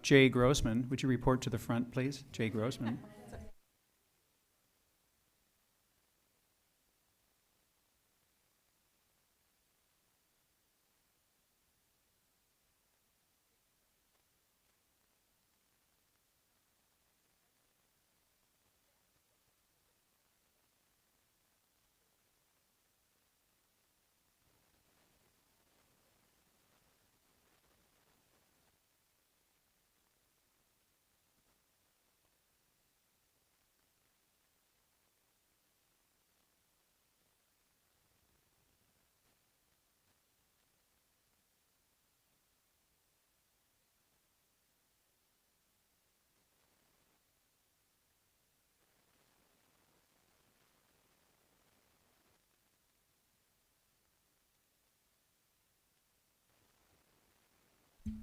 Jay Grossman. Would you report to the front, please? Jay Grossman.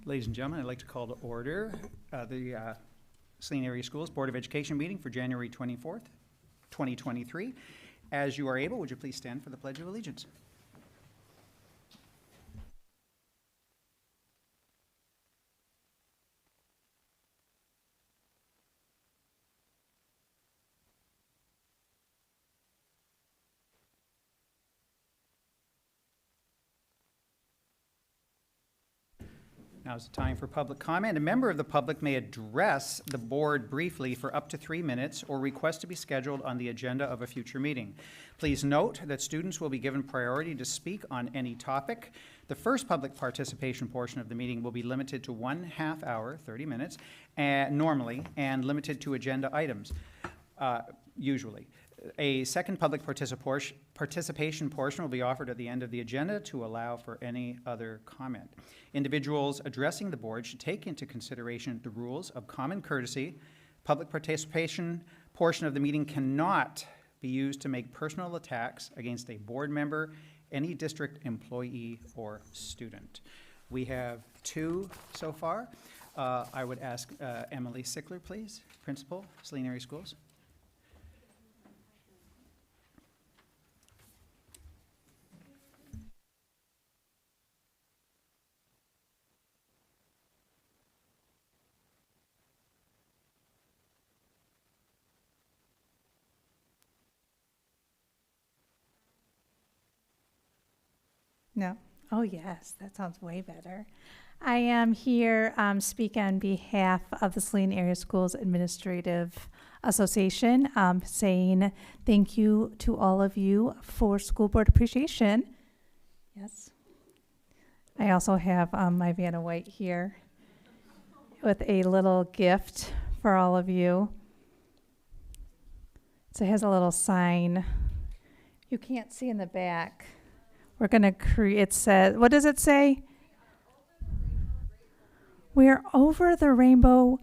Ladies and gentlemen, I'd like to call to order the Saline Area Schools Board of Education meeting for January 24th, 2023. As you are able, would you please stand for the Pledge of Allegiance? Now is the time for public comment. A member of the public may address the board briefly for up to 3 minutes or request to be scheduled on the agenda of a future meeting. Please note that students will be given priority to speak on any topic. The first public participation portion of the meeting will be limited to 1/2 hour, 30 minutes, normally, and limited to agenda items, usually. A second public participation portion will be offered at the end of the agenda to allow for any other comment. Individuals addressing the board should take into consideration the rules of common courtesy. Public participation portion of the meeting cannot be used to make personal attacks against a board member, any district employee, or student. We have 2 so far. I would ask Emily Sickler, please, Principal, Saline Area Schools. No. Oh, yes. That sounds way better. I am here speak on behalf of the Saline Area Schools Administrative Association, saying thank you to all of you for School Board Appreciation. Yes. I also have my Vanna White here with a little gift for all of you. So it has a little sign. You can't see in the back. We're going to create, it says, what does it say? We're over the rainbow.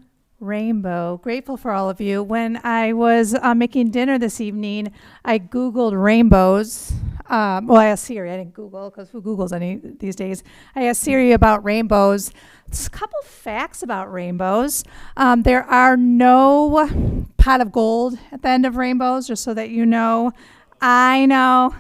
Grateful for all of you. When I was making dinner this evening, I Googled rainbows. Well, I asked Siri. I didn't Google because who Googles any these days? I asked Siri about rainbows. There's a couple facts about rainbows. There are no pot of gold at the end of rainbows, just so that you know. I know.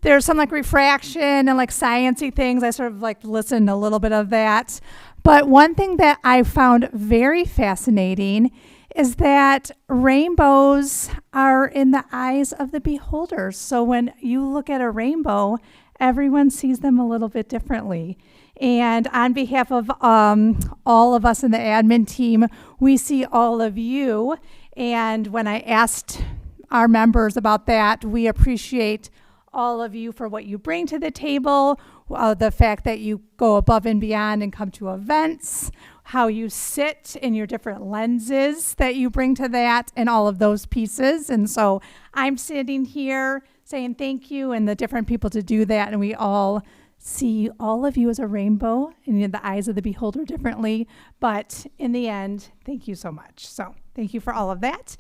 There's some like refraction and like sciencey things. I sort of like listened a little bit of that. But one thing that I found very fascinating is that rainbows are in the eyes of the beholders. So when you look at a rainbow, everyone sees them a little bit differently. And on behalf of all of us in the admin team, we see all of you. And when I asked our members about that, we appreciate all of you for what you bring to the table, the fact that you go above and beyond and come to events, how you sit in your different lenses that you bring to that, and all of those pieces. And so I'm sitting here saying thank you and the different people to do that, and we all see all of you as a rainbow and in the eyes of the beholder differently. But in the end, thank you so much. So thank you for all of that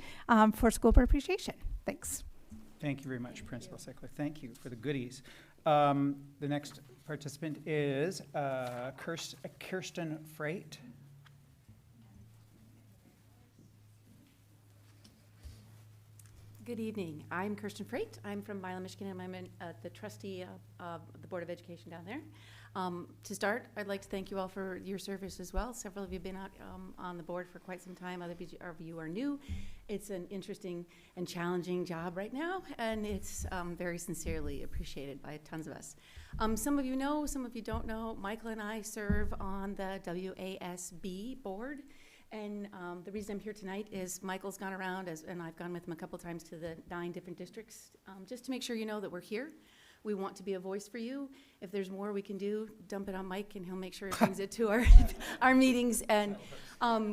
for School Board Appreciation. Thanks. Thank you very much, Principal Sickler. Thank you for the goodies. The next participant is Kirsten Freight. Good evening. I'm Kirsten Freight. I'm from Milan, Michigan, and I'm the trustee of the Board of Education down there. To start, I'd like to thank you all for your service as well. Several of you have been out on the board for quite some time. Other of you are new. It's an interesting and challenging job right now, and it's very sincerely appreciated by tons of us. Some of you know, some of you don't know, Michael and I serve on the WASB board. And the reason I'm here tonight is Michael's gone around, and I've gone with him a couple times to the 9 different districts, just to make sure you know that we're here. We want to be a voice for you. If there's more we can do, dump it on Mike, and he'll make sure he brings it to our meetings. And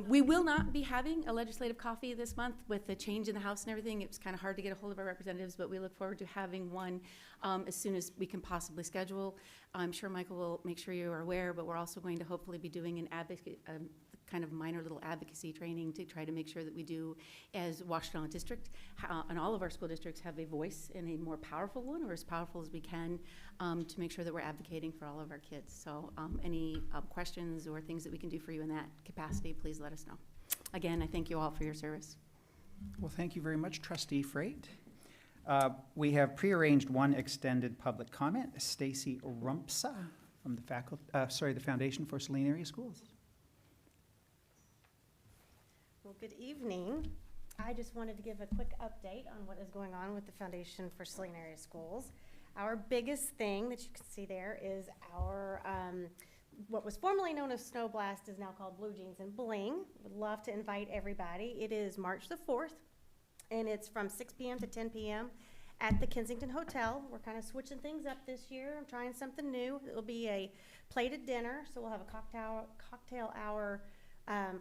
we will not be having a legislative coffee this month with the change in the House and everything. It's kind of hard to get a hold of our representatives, but we look forward to having one as soon as we can possibly schedule. I'm sure Michael will make sure you are aware, but we're also going to hopefully be doing an kind of minor little advocacy training to try to make sure that we do, as Washtenaw District and all of our school districts, have a voice in a more powerful one, or as powerful as we can, to make sure that we're advocating for all of our kids. So any questions or things that we can do for you in that capacity, please let us know. Again, I thank you all for your service. Well, thank you very much, Trustee Freight. We have prearranged one extended public comment. Stacy Rumpsa from the Foundation for Saline Area Schools. Well, good evening. I just wanted to give a quick update on what is going on with the Foundation for Saline Area Schools. Our biggest thing that you can see there is our, what was formerly known as Snow Blast is now called Blue Jeans and Bling. Would love to invite everybody. It is March the 4th, and it's from 6 p.m. to 10 p.m. at the Kensington Hotel. We're kind of switching things up this year. I'm trying something new. It will be a plated dinner, so we'll have a cocktail hour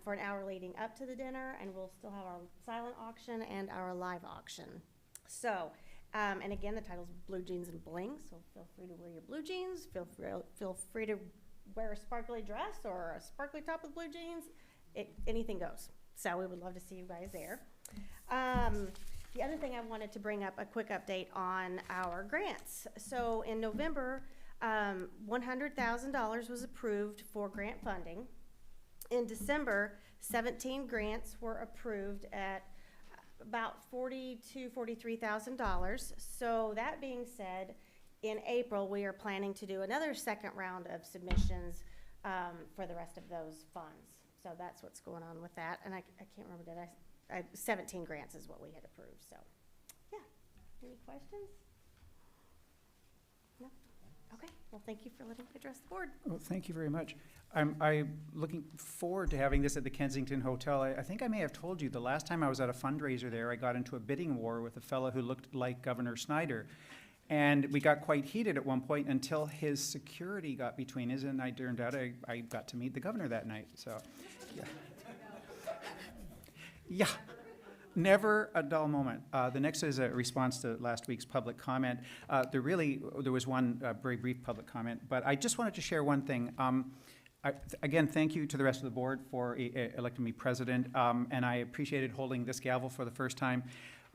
for an hour leading up to the dinner, and we'll still have our silent auction and our live auction. So, and again, the title's Blue Jeans and Bling, so feel free to wear your blue jeans, feel free to wear a sparkly dress or a sparkly top with blue jeans. Anything goes. So we would love to see you guys there. The other thing I wanted to bring up, a quick update on our grants. So in November, $100,000 was approved for grant funding. In December, 17 grants were approved at about $43,000. So that being said, in April, we are planning to do another second round of submissions for the rest of those funds. So that's what's going on with that. And I can't remember, 17 grants is what we had approved. So, yeah. Any questions? No? Okay. Well, thank you for letting me address the board. Well, thank you very much. I'm looking forward to having this at the Kensington Hotel. I think I may have told you the last time I was at a fundraiser there, I got into a bidding war with a fellow who looked like Governor Snyder. And we got quite heated at one point until his security got between us, and I turned out I got to meet the governor that night. So, yeah. Yeah. Never a dull moment. The next is a response to last week's public comment. There was one very brief public comment, but I just wanted to share one thing. Again, thank you to the rest of the board for electing me president, and I appreciated holding this gavel for the first time.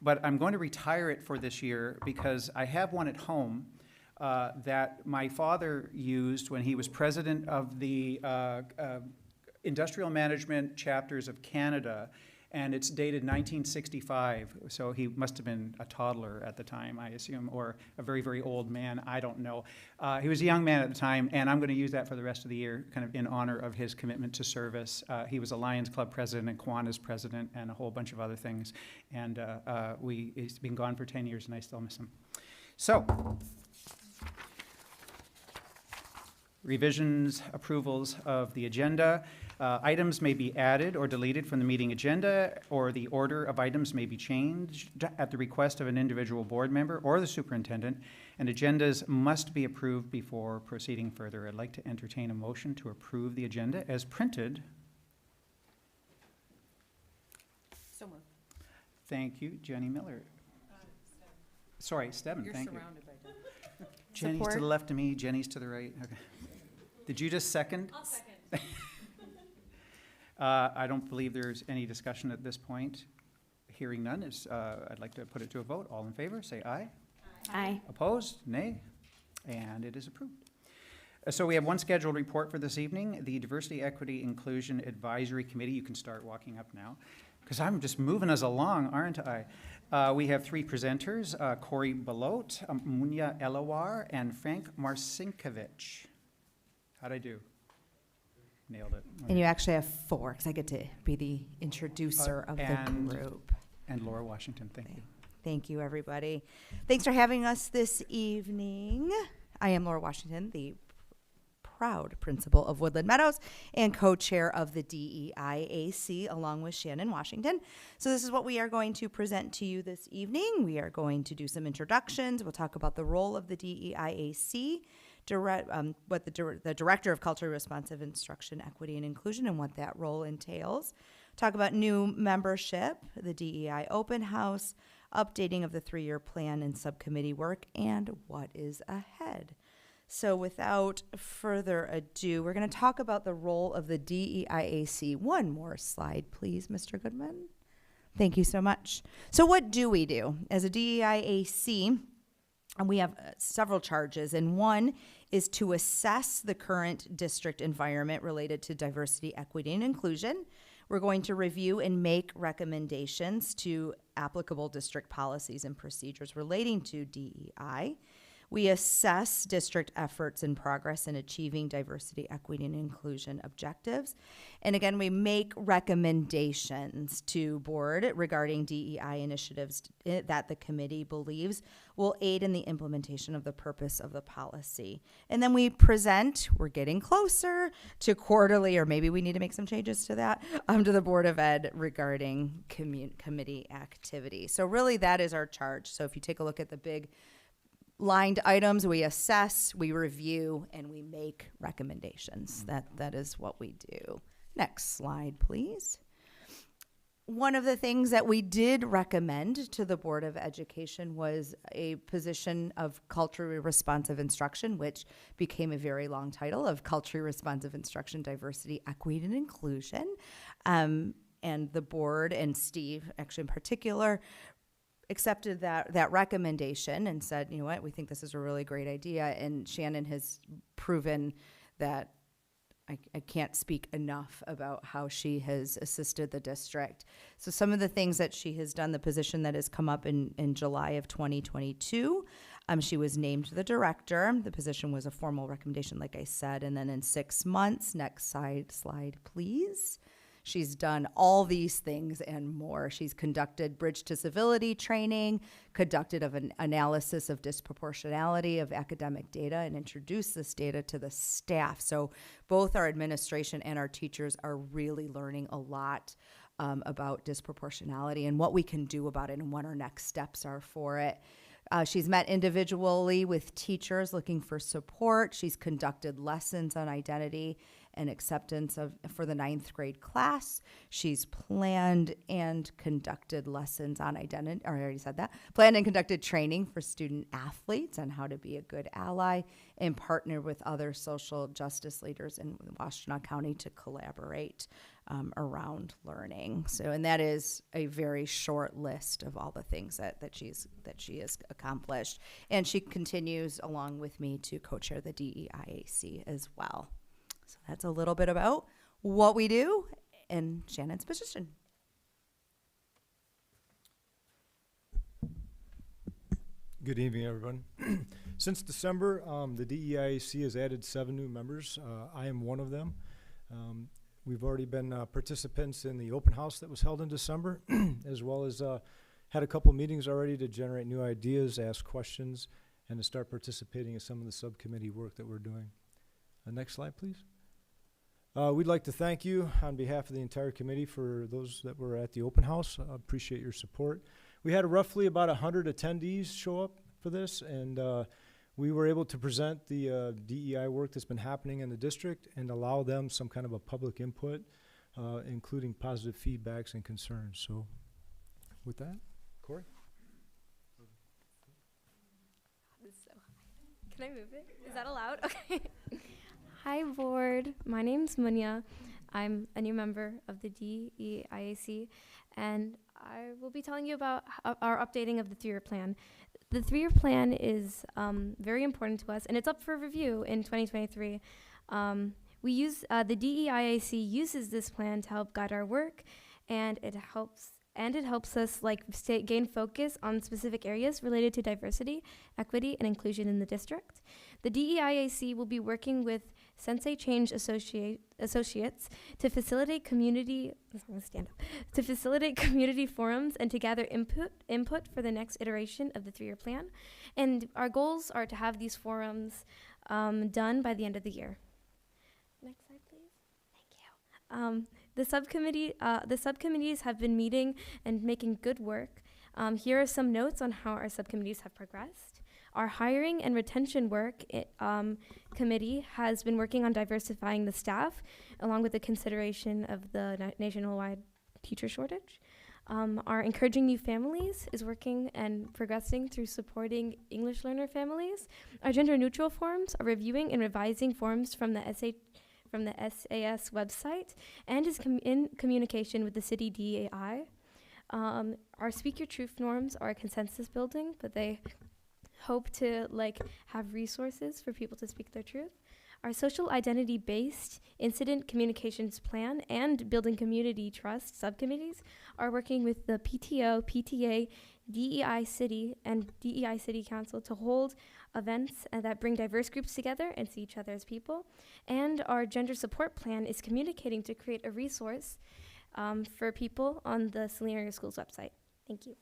But I'm going to retire it for this year because I have one at home that my father used when he was president of the Industrial Management Chapters of Canada, and it's dated 1965, so he must have been a toddler at the time, I assume, or a very, very old man, I don't know. He was a young man at the time, and I'm going to use that for the rest of the year, kind of in honor of his commitment to service. He was a Lions Club president and Kiwanis president and a whole bunch of other things, and he's been gone for 10 years, and I still miss him. So, revisions, approvals of the agenda. Items may be added or deleted from the meeting agenda, or the order of items may be changed at the request of an individual board member or the superintendent, and agendas must be approved before proceeding further. I'd like to entertain a motion to approve the agenda as printed. So moved. Thank you, Jenny Miller. Sorry, Stebbin, You're thank you. surrounded by them. Jenny's to Support. the left of me, Jenny's to the right. Okay. Did you just second? I'll second. I don't believe there's any discussion at this point. Hearing none, I'd like to put it to a vote. All in favor, say aye. Aye. Opposed, nay, and it is approved. So we have one scheduled report for this evening, the Diversity, Equity, Inclusion Advisory Committee. You can start walking up now, because I'm just moving us along, aren't I? We have three presenters, Corey Belote, Munya Elawar, and Frank Marcinkovich. How'd I do? Nailed it. And you actually have 4, because I get to be the introducer of the and- group. And Laura Washington, thank you. Thank you, everybody. Thanks for having us this evening. I am Laura Washington, the proud principal of Woodland Meadows and co-chair of the DEIAC, along with Shannon Washington. So this is what we are going to present to you this evening. We are going to do some introductions. We'll talk about the role of the DEIAC, what the Director of Culturally Responsive Instruction, Equity, and Inclusion, and what that role entails. Talk about new membership, the DEI Open House, updating of the 3-year plan and subcommittee work, and what is ahead. So without further ado, we're going to talk about the role of the DEIAC. One more slide, please, Mr. Goodman. Thank you so much. So what do we do? As a DEIAC, and we have several charges, and one is to assess the current district environment related to diversity, equity, and inclusion. We're going to review and make recommendations to applicable district policies and procedures relating to DEI. We assess district efforts and progress in achieving diversity, equity, and inclusion objectives. And again, we make recommendations to board regarding DEI initiatives that the committee believes will aid in the implementation of the purpose of the policy. And then we present, we're getting closer to quarterly, or maybe we need to make some changes to that, to the Board of Ed regarding committee activity. So really that is our charge. So if you take a look at the big lined items, we assess, we review, and we make recommendations. That is what we do. Next slide, please. One of the things that we did recommend to the Board of Education was a position of culturally responsive instruction, which became a very long title of culturally responsive instruction, diversity, equity, and inclusion. And the board, and Steve actually in particular, accepted that recommendation and said, you know what, we think this is a really great idea. And Shannon has proven that I can't speak enough about how she has assisted the district. So some of the things that she has done, the position that has come up in July of 2022, she was named the director. The position was a formal recommendation, like I said. And then in 6 months, next slide, please. She's done all these things and more. She's conducted bridge to civility training, conducted an analysis of disproportionality of academic data, and introduced this data to the staff. So both our administration and our teachers are really learning a lot about disproportionality and what we can do about it and what our next steps are for it. She's met individually with teachers looking for support. She's conducted lessons on identity and acceptance for the 9th grade class. She's planned and conducted lessons on identity, or I already said that, planned and conducted training for student athletes on how to be a good ally, and partnered with other social justice leaders in Washtenaw County to collaborate around learning. So, and that is a very short list of all the things that she has accomplished. And she continues along with me to co-chair the DEIAC as well. So that's a little bit about what we do in Shannon's position. Good evening, everyone. Since December, the DEIAC has added 7 new members. I am one of them. We've already been participants in the open house that was held in December, as well as had a couple meetings already to generate new ideas, ask questions, and to start participating in some of the subcommittee work that we're doing. Next slide, please. We'd like to thank you on behalf of the entire committee for those that were at the open house. I appreciate your support. We had roughly about 100 attendees show up for this, and we were able to present the DEI work that's been happening in the district and allow them some kind of a public input, including positive feedbacks and concerns. So with that, Corey? This is so high. Can I move it? Is that allowed? Okay. Hi, board. My name's Munya. I'm a new member of the DEIAC, and I will be telling you about our updating of the 3-year plan. The 3-year plan is very important to us, and it's up for review in 2023. The DEIAC uses this plan to help guide our work, and it helps and it helps us gain focus on specific areas related to diversity, equity, and inclusion in the district. The DEIAC will be working with Sensei Change Associates to facilitate community forums and to gather input for the next iteration of the 3-year plan. And our goals are to have these forums done by the end of the year. Next slide, please. Thank you. The subcommittees have been meeting and making good work. Here are some notes on how our subcommittees have progressed. Our hiring and retention work committee has been working on diversifying the staff, along with the consideration of the nationwide teacher shortage. Our Encouraging New Families is working and progressing through supporting English learner families. Our gender neutral forums are reviewing and revising forms from the SAS website and is in communication with the city DEI. Our Speak Your Truth norms are a consensus building, but they hope to have resources for people to speak their truth. Our social identity-based incident communications plan and building community trust subcommittees are working with the PTO, PTA, DEI City, and DEI City Council to hold events that bring diverse groups together and see each other as people. And our gender support plan is communicating to create a resource for people on the Saline Area Schools website. Thank you.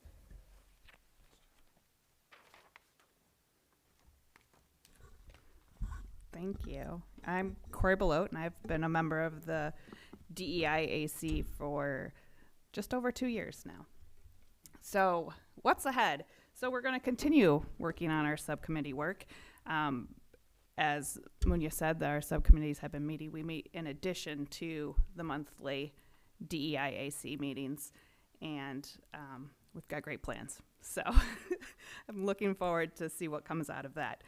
Thank you. I'm Corey Belote, and I've been a member of the DEIAC for just over 2 years now. So what's ahead? So we're going to continue working on our subcommittee work. As Munya said, our subcommittees have been meeting. We meet in addition to the monthly DEIAC meetings, and we've got great plans. So I'm looking forward to see what comes out of that.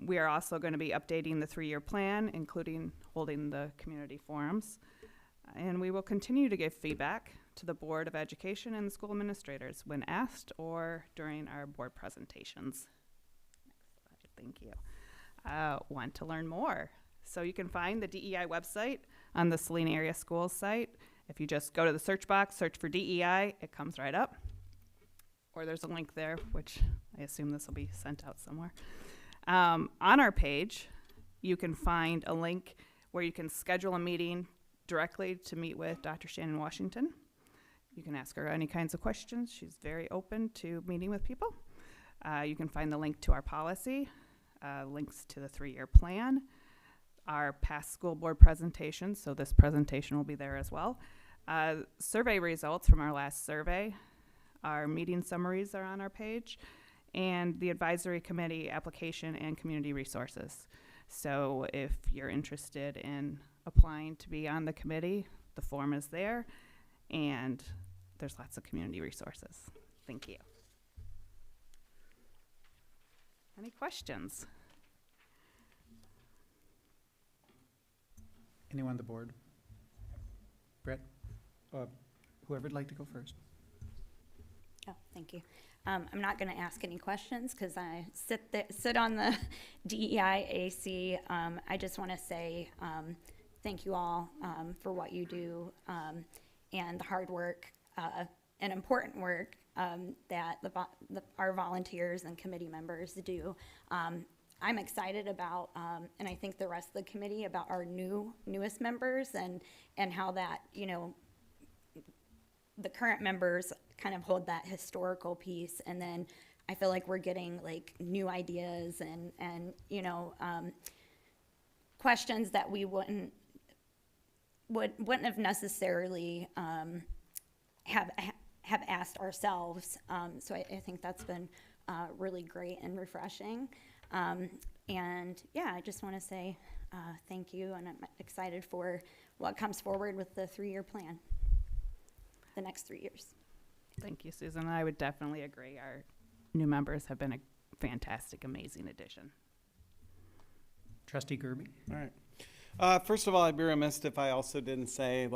We are also going to be updating the 3-year plan, including holding the community forums. And we will continue to give feedback to the Board of Education and the school administrators when asked or during our board presentations. Next slide, thank you. Want to learn more? So you can find the DEI website on the Saline Area Schools site. If you just go to the search box, search for DEI, it comes right up. Or there's a link there, which I assume this will be sent out somewhere. On our page, you can find a link where you can schedule a meeting directly to meet with Dr. Shannon Washington. You can ask her any kinds of questions. She's very open to meeting with people. You can find the link to our policy, links to the 3-year plan, our past school board presentations, so this presentation will be there as well. Survey results from our last survey. Our meeting summaries are on our page, and the advisory committee application and community resources. So if you're interested in applying to be on the committee, the form is there, and there's lots of community resources. Thank you. Any questions? Anyone on the board? Brett? Whoever'd like to go first. Oh, thank you. I'm not going to ask any questions because I sit on the DEIAC. I just want to say thank you all for what you do and the hard work and important work that our volunteers and committee members do. I'm excited about, and I think the rest of the committee, about our newest members and how that, the current members kind of hold that historical piece, and then I feel like we're getting new ideas and questions that we wouldn't have necessarily have asked ourselves. So I think that's been really great and refreshing. And yeah, I just want to say thank you, and I'm excited for what comes forward with the 3-year plan, the next 3 years. Thank you, Susan. I would definitely agree. Our new members have been a fantastic, amazing addition. Trustee Gerby? All right. First of all, I'd be remiss if I also didn't say,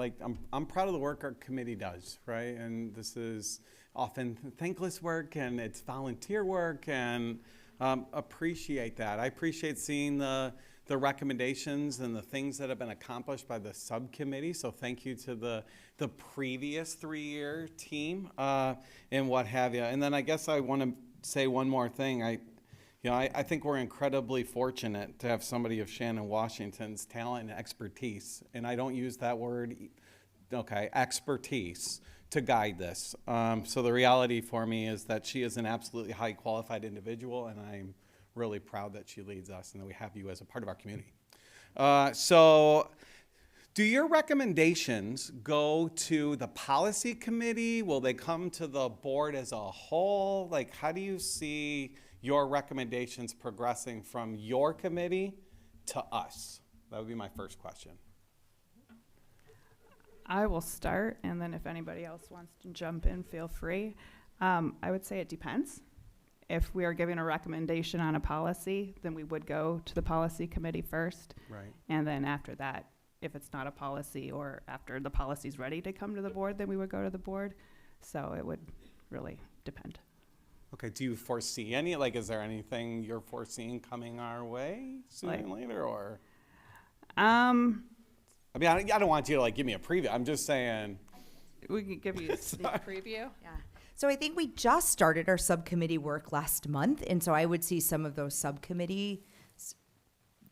I'm proud of the work our committee does, right? And this is often thankless work, and it's volunteer work, and appreciate that. I appreciate seeing the the recommendations and the things that have been accomplished by the subcommittee. So thank you to the previous 3-year team and what have you. And then I guess I want to say one more thing. I think we're incredibly fortunate to have somebody of Shannon Washington's talent and expertise. And I don't use that word, expertise, to guide this. So the reality for me is that she is an absolutely high qualified individual, and I'm really proud that she leads us and that we have you as a part of our community. So do your recommendations go to the policy committee? Will they come to the board as a whole? Like, how do you see your recommendations progressing from your committee to us? That would be my first question. I will start, and then if anybody else wants to jump in, feel free. I would say it depends. If we are giving a recommendation on a policy, then we would go to the policy committee first. Right. And then after that, if it's not a policy or after the policy's ready to come to the board, then we would go to the board. So it would really depend. Okay, do you foresee any, is there anything you're foreseeing coming our way sooner than later, or? I don't want you to give me a preview. I'm just saying. We could give you a sneak preview. Yeah. So I think we just started our subcommittee work last month, and so I would see some of those subcommittee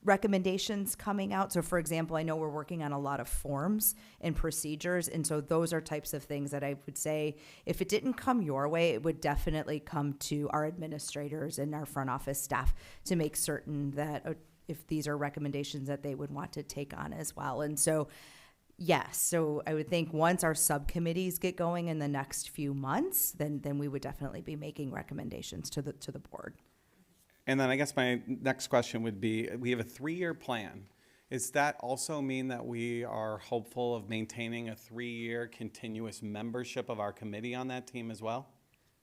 recommendations coming out. So for example, I know we're working on a lot of forms and procedures, and so those are types of things that I would say, if it didn't come your way, it would definitely come to our administrators and our front office staff to make certain that if these are recommendations that they would want to take on as well. And so yes, so I would think once our subcommittees get going in the next few months, then we would definitely be making recommendations to the board. And then I guess my next question would be, we have a 3-year plan. Does that also mean that we are hopeful of maintaining a 3-year continuous membership of our committee on that team as well?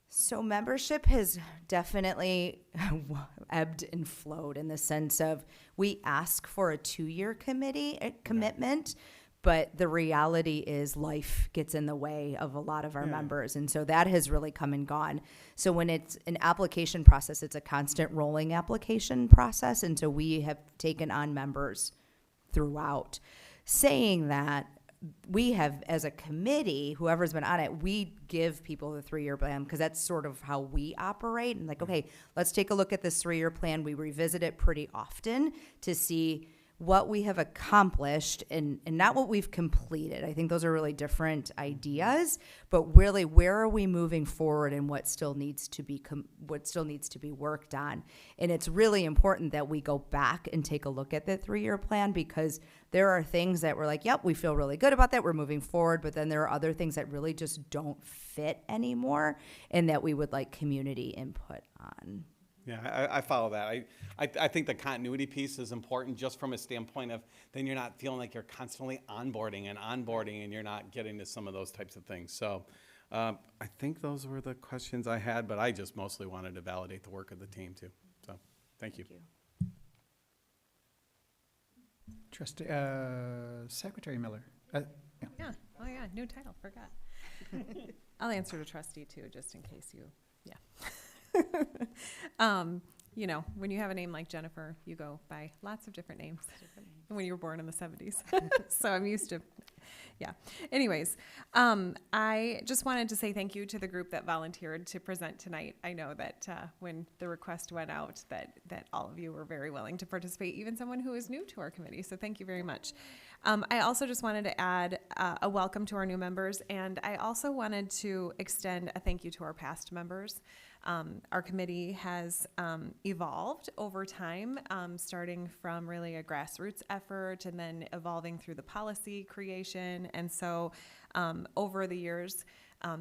So membership has definitely ebbed and flowed in the sense of we ask for a 2-year commitment, but the reality is life gets in the way of a lot of our members. And so that has really come and gone. So when it's an application process, it's a constant rolling application process. And so we have taken on members throughout. Saying that, we have, as a committee, whoever's been on it, we give people the 3-year plan because that's sort of how we operate. And okay, let's take a look at this 3-year plan. We revisit it pretty often to see what we have accomplished and not what we've completed. I think those are really different ideas, but really where are we moving forward and what still needs to be worked on. And it's really important that we go back and take a look at the 3-year plan because there are things that we're like, yep, we feel really good about that, we're moving forward, but then there are other things that really just don't fit anymore and that we would like community input on. Yeah, I follow that. I think the continuity piece is important just from a standpoint of then you're not feeling like you're constantly onboarding and you're not getting to some of those types of things. So I think those were the questions I had, but I just mostly wanted to validate the work of the team too. So thank you. Trustee, Secretary Miller. Yeah. Oh, yeah. New title. Forgot. I'll answer to trustee too, just in case you. Yeah. When you have a name like Jennifer, you go by lots of different names. When you were born in the 70s, so I'm used to. Yeah. Anyways, I just wanted to say thank you to the group that volunteered to present tonight. I know that when the request went out, that all of you were very willing to participate, even someone who is new to our committee. So thank you very much. I also just wanted to add a welcome to our new members, and I also wanted to extend a thank you to our past members. Our committee has evolved over time, starting from really a grassroots effort and then evolving through the policy creation. And so over the years,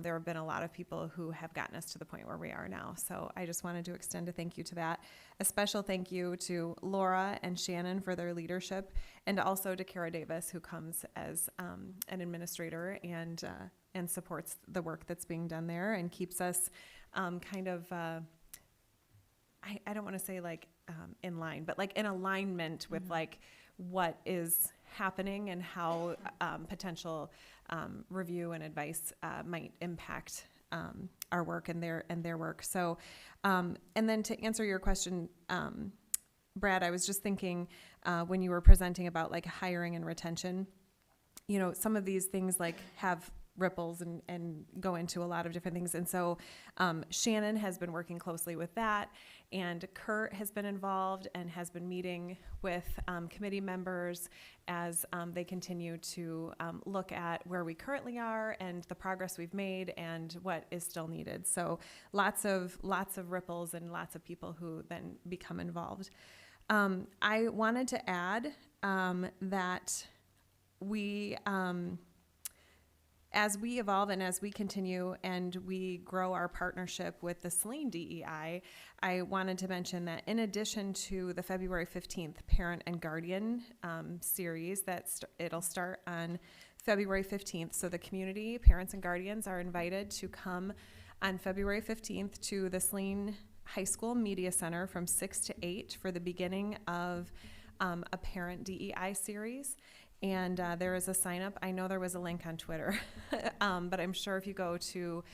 there have been a lot of people who have gotten us to the point where we are now. So I just wanted to extend a thank you to that. A special thank you to Laura and Shannon for their leadership, and also to Kara Davis, who comes as an administrator and supports the work that's being done there and keeps us kind of, I don't want to say in line, but in alignment with what is happening and how potential review and advice might impact our work and their work. So, and then to answer your question, Brad, I was just thinking when you were presenting about like hiring and retention, you know, some of these things like have ripples and go into a lot of different things. And so Shannon has been working closely with that, and Kurt has been involved and has been meeting with committee members as they continue to look at where we currently are and the progress we've made and what is still needed. So lots of ripples and lots of people who then become involved. I wanted to add that we, as we evolve and as we continue and we grow our partnership with the Saline DEI, I wanted to mention that in addition to the February 15th Parent and Guardian series, it'll start on February 15th. So the community, parents and guardians, are invited to come on February 15th to the Saline High School Media Center from 6 to 8 for the beginning of a Parent DEI series. And there is a sign up. I know there was a link on Twitter, but I'm sure if you go to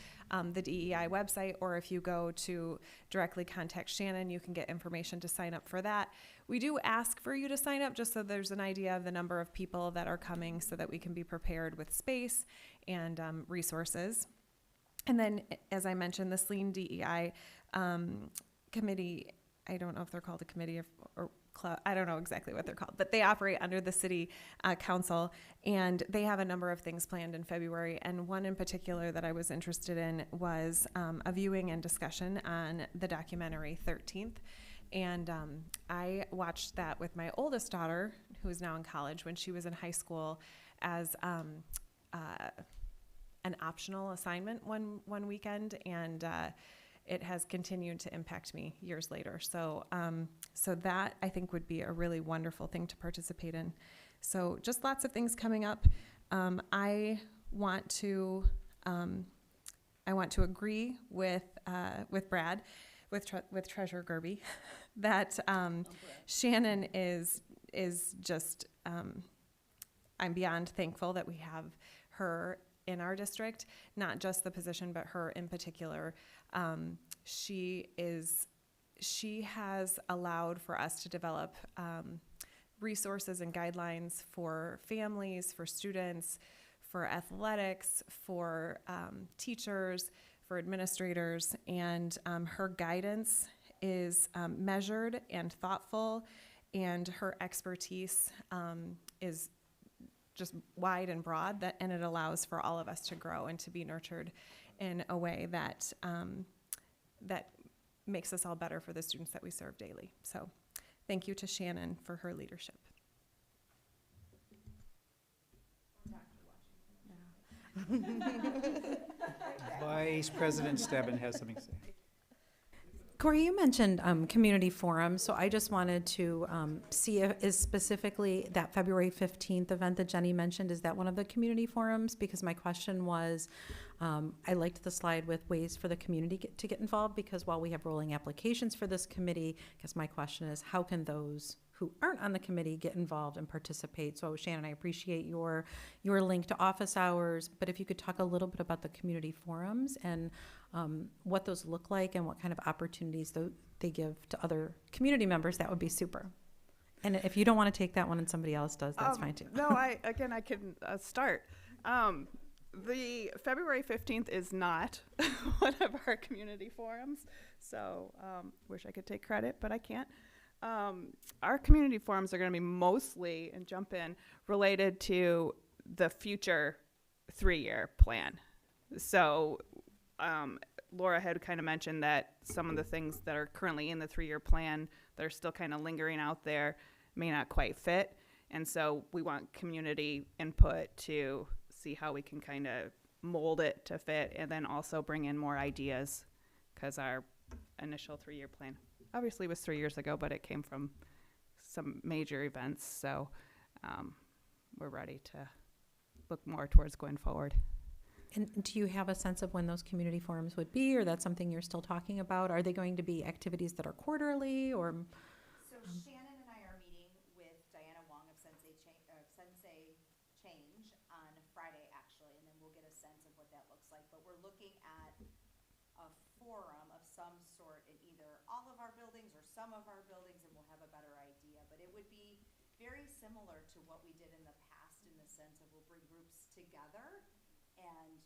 the DEI website or if you go to directly contact Shannon, you can get information to sign up for that. We do ask for you to sign up just so there's an idea of the number of people that are coming so that we can be prepared with space and resources. And then, as I mentioned, the Saline DEI committee, I don't know if they're called a committee or club, I don't know exactly what they're called, but they operate under the city council, and they have a number of things planned in February. And one in particular that I was interested in was a viewing and discussion on the documentary 13th. And I watched that with my oldest daughter, who is now in college, when she was in high school, as an optional assignment one weekend, and it has continued to impact me years later. So so that I think would be a really wonderful thing to participate in. So just lots of things coming up. I want to agree with Brad, with Treasurer Gerby, that Shannon is just. I'm beyond thankful that we have her in our district, not just the position, but her in particular. She has allowed for us to develop resources and guidelines for families, for students, for athletics, for teachers, for administrators, and her guidance is measured and thoughtful, and her expertise is just wide and broad, and it allows for all of us to grow and to be nurtured in a way that that makes us all better for the students that we serve daily. So thank you to Shannon for her leadership. Vice President Stebbin has something to say. Corey, you mentioned community forums, so I just wanted to see if is specifically that February 15th event that Jenny mentioned, is that one of the community forums? Because my question was, I liked the slide with ways for the community to get involved, because while we have rolling applications for this committee, I guess my question is, how can those who aren't on the committee get involved and participate? So Shannon, I appreciate your link to office hours, but if you could talk a little bit about the community forums and what those look like and what kind of opportunities they give to other community members, that would be super. And if you don't want to take that one and somebody else does, that's fine too. No, I can start. The February 15th is not one of our community forums, so wish I could take credit, but I can't. Our community forums are going to be mostly, and jump in, related to the future 3-year plan. So Laura had kind of mentioned that some of the things that are currently in the 3-year plan that are still kind of lingering out there may not quite fit. And so we want community input to see how we can kind of mold it to fit, and then also bring in more ideas, because our initial 3-year plan obviously was 3 years ago, but it came from some major events. So we're ready to look more towards going forward. And do you have a sense of when those community forums would be, or that's something you're still talking about? Are they going to be activities that are quarterly, or? So Shannon and I are meeting with Diana Wong of Sensei Change on Friday, actually, and then we'll get a sense of what that looks like. But we're looking at a forum of some sort in either all of our buildings or some of our buildings, and we'll have a better but it would be very similar to what we did in the past in the sense of we'll bring groups together and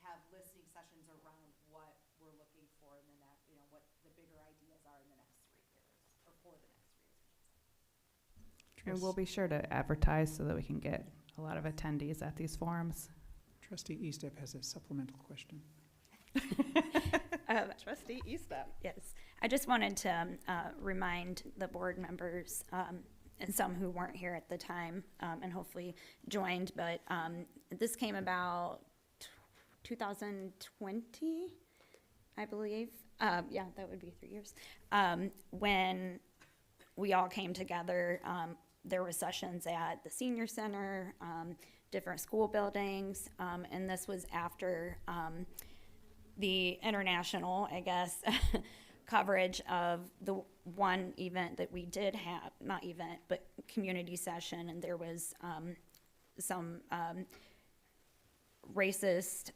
have listening sessions around what we're looking for in the next, what the bigger ideas are in the next 3 years, or for the next 3 years, I should say. And we'll be sure to advertise so that we can get a lot of attendees at these forums. Trustee Eastep has a supplemental question. Trustee Eastep. Yes, I just wanted to remind the board members, and some who weren't here at the time, and hopefully joined, but this came about 2020, I believe. Yeah, that would be 3 years. When we all came together, there were sessions at the senior center, different school buildings, and this was after the international, I guess, coverage of the one event that we did have, not event, but community session, and there was some racist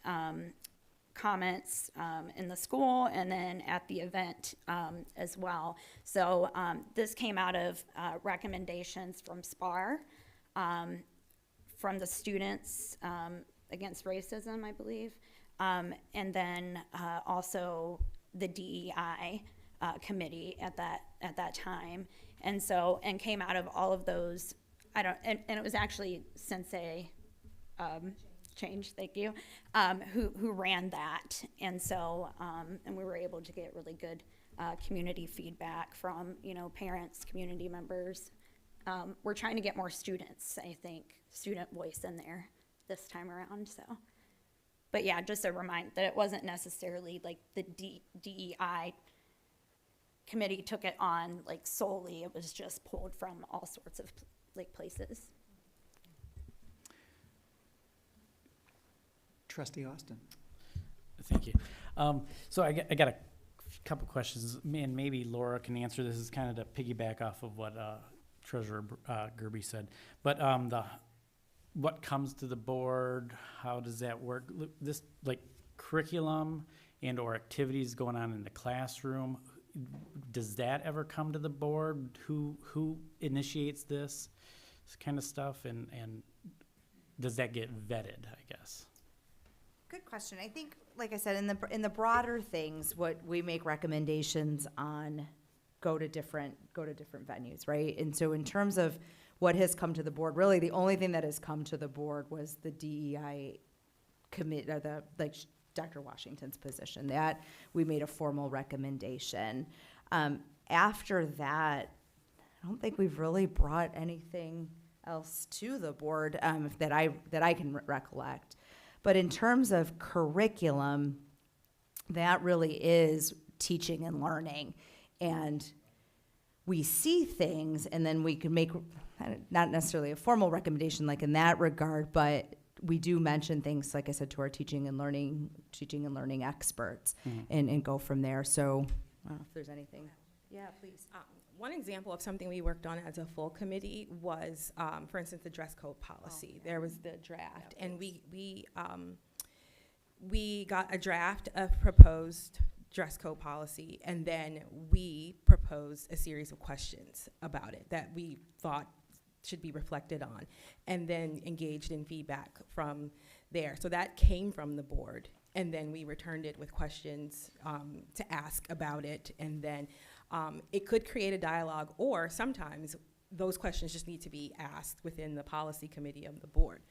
comments in the school and then at the event as well. So this came out of recommendations from SPAR, from the students against racism, I believe, and then also the DEI committee at that time, and came out of all of those. And it was actually Sensei Change, thank you, who ran that, and we were able to get really good community feedback from parents, community members. We're trying to get more students, I think, student voice in there this time around. So, but yeah, just a reminder that it wasn't necessarily like the DEI committee took it on like solely. It was just pulled from all sorts of places. Trustee Austin. Thank you. So I got a couple questions, and maybe Laura can answer this. Is kind of to piggyback off of what Treasurer Gerby said. But what comes to the board? How does that work? This like curriculum and or activities going on in the classroom. Does that ever come to the board? Who initiates this kind of stuff, and does that get vetted, I guess? Good question. I think, like I said, in the broader things, what we make recommendations on go to different venues, right? And so in terms of what has come to the board, really the only thing that has come to the board was the DEI committee, Dr. Washington's position. That we made a formal recommendation. After that, I don't think we've really brought anything else to the board that I can recollect. But in terms of curriculum, that really is teaching and learning. And we see things, and then we can make not necessarily a formal recommendation like in that regard, but we do mention things, like I said, to our teaching and learning experts, and go from there. So I don't know if there's anything. Yeah, please. One example of something we worked on as a full committee was, for instance, the dress code policy. There was the draft, and we got a draft of proposed dress code policy, and then we proposed a series of questions about it that we thought should be reflected on, and then engaged in feedback from there. So that came from the board, and then we returned it with questions to ask about it, and then it could create a dialogue, or sometimes those questions just need to be asked within the policy committee of the board.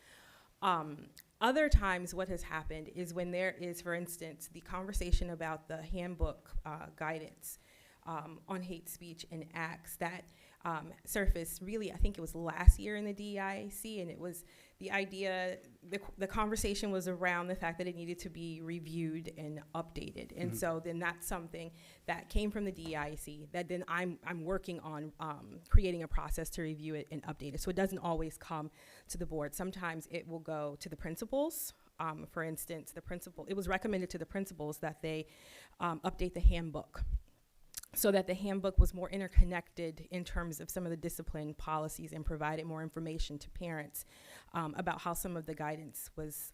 Other times what has happened is when there is, for instance, the conversation about the handbook guidance on hate speech and acts that surfaced really, I think it was last year in the DEIAC, and it was the idea, the conversation was around the fact that it needed to be reviewed and updated. And so then that's something that came from the DEIAC that then I'm working on creating a process to review it and update it. So it doesn't always come to the board. Sometimes it will go to the principals. For instance, it was recommended to the principals that they update the handbook, so that the handbook was more interconnected in terms of some of the discipline policies and provided more information to parents about how some of the guidance was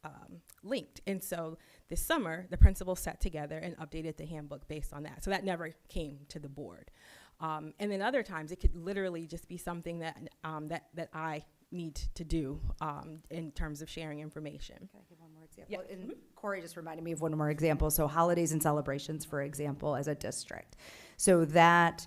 linked. And so this summer, the principals sat together and updated the handbook based on that. So that never came to the board. And then other times it could literally just be something that that I need to do in terms of sharing information. Can I give one more example? And Corey just reminded me of one more example. So holidays and celebrations, for example, as a district. So that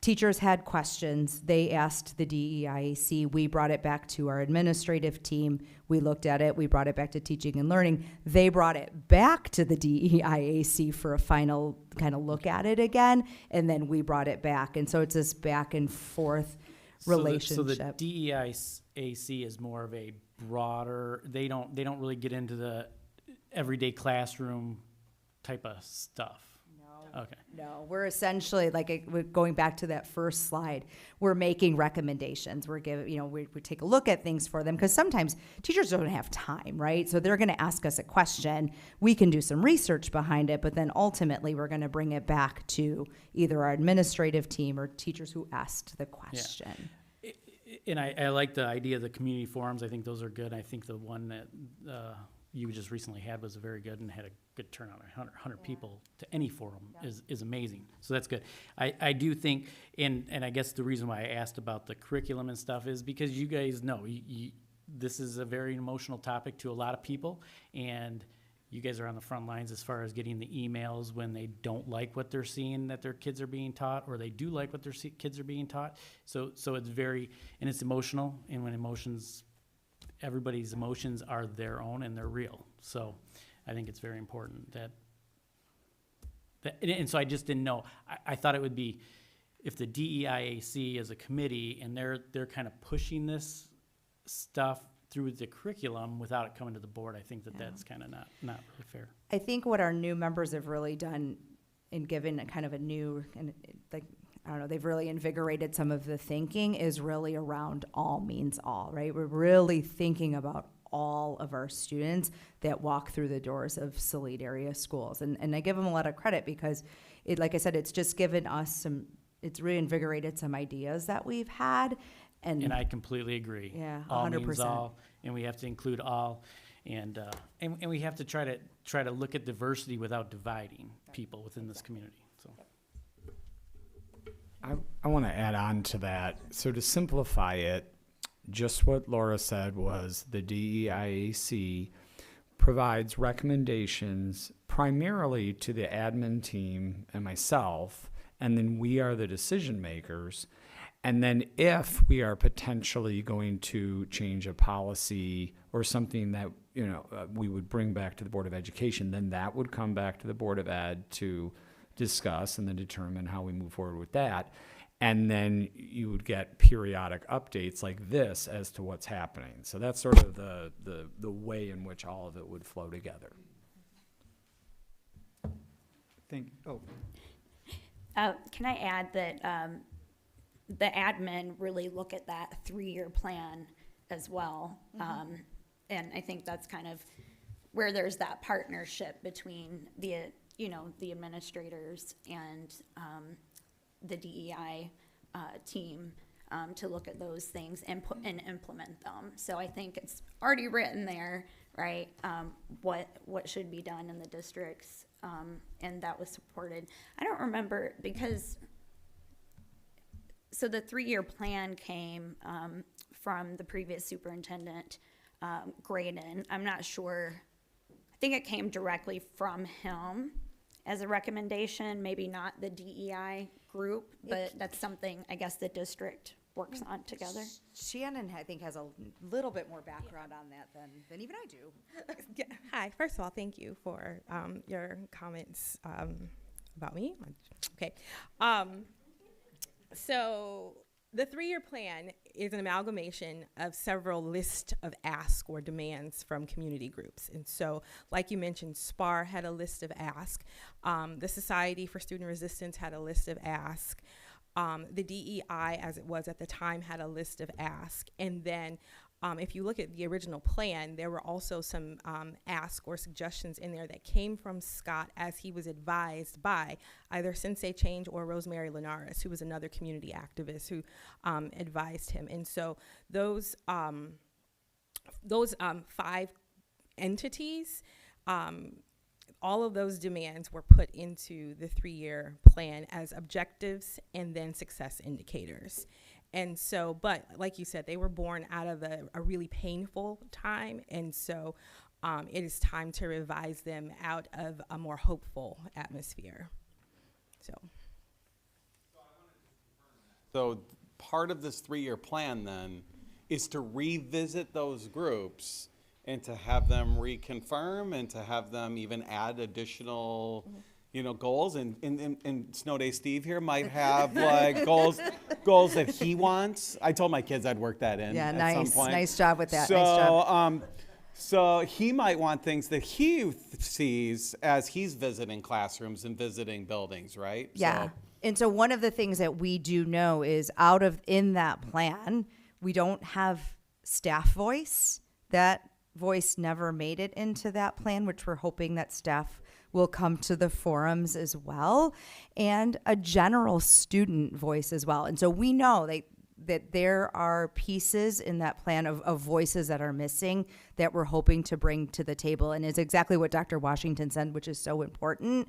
teachers had questions. They asked the DEIAC. We brought it back to our administrative team. We looked at it. We brought it back to teaching and learning. They brought it back to the DEIAC for a final kind of look at it again. And then we brought it back. And so it's this back and forth relationship. So the DEIAC is more of a broader. They don't really get into the everyday classroom type of stuff. No. Okay. No, we're essentially we're going back to that first slide. We're making recommendations. We're giving, we take a look at things for them because sometimes teachers don't have time, right? So they're going to ask us a question. We can do some research behind it, but then ultimately we're going to bring it back to either our administrative team or teachers who asked the question. Yeah. And I like the idea of the community forums. I think those are good. I think the one that you just recently had was very good and had a good turnout. 100 people to any forum is amazing. So that's good. I do think, and I guess the reason why I asked about the curriculum and stuff is because you guys know this is a very emotional topic to a lot of people, and you guys are on the front lines as far as getting the emails when they don't like what they're seeing that their kids are being taught, or they do like what their kids are being taught. So it's very, and it's emotional, and when everybody's emotions are their own and they're real. So I think it's very important that and so I just didn't know. I thought it would be if the DEIAC as a committee and they're kind of pushing this stuff through the curriculum without it coming to the board. I think that's kind of not really fair. I think what our new members have really done in giving a kind of a new, and they've really invigorated some of the thinking is really around all means all, right? We're really thinking about all of our students that walk through the doors of Saline area schools. And I give them a lot of credit because like I said, it's just given us it's reinvigorated some ideas that we've had. And I completely agree. Yeah, 100%. All means all, and we have to include all, and we have to try to look at diversity without dividing people within this community. So. I want to add on to that. So to simplify it, just what Laura said was the DEIAC provides recommendations primarily to the admin team and myself, and then we are the decision makers. And then if we are potentially going to change a policy or something that, we would bring back to the Board of Education, then that would come back to the Board of Ed to discuss and then determine how we move forward with that. And then you would get periodic updates like this as to what's happening. So that's sort of the way in which all of it would flow together. Can I add that the admin really look at that 3-year plan as well. And I think that's kind of where there's that partnership between the administrators and the DEI team to look at those things and implement them. So I think it's already written there, right? What should be done in the districts, and that was supported. I don't remember so the 3-year plan came from the previous superintendent, Graydon. I'm not sure. I think it came directly from him as a recommendation, maybe not the DEI group, but that's something I guess the district works on together. Shannon, I think, has a little bit more background on that than even I do. Yeah. Hi, first of all, thank you for your comments about me. Okay. So the 3-year plan is an amalgamation of several lists of asks or demands from community groups. And so, like you mentioned, SPAR had a list of asks. The Society for Student Resistance had a list of asks. The DEI, as it was at the time, had a list of asks. And then if you look at the original plan, there were also some asks or suggestions in there that came from Scott as he was advised by either Sensei Change or Rosemary Linares, who was another community activist who advised him. And so those 5 entities, all of those demands were put into the 3-year plan as objectives and then success indicators. And so, but like you said, they were born out of a really painful time. And so it is time to revise them out of a more hopeful atmosphere. So part of this 3-year plan then is to revisit those groups and to have them reconfirm and to have them even add additional, goals. And Snow Day Steve here might have like goals that he wants. I told my kids I'd work that in at some point. Nice job with that. So, nice job. So he might want things that he sees as he's visiting classrooms and visiting buildings, right? Yeah. So, and so one of the things that we do know is in that plan, we don't have staff voice. That voice never made it into that plan, which we're hoping that staff will come to the forums as well, and a general student voice as well. And so we know that there are pieces in that plan of voices that are missing that we're hoping to bring to the table. And it's exactly what Dr. Washington said, which is so important.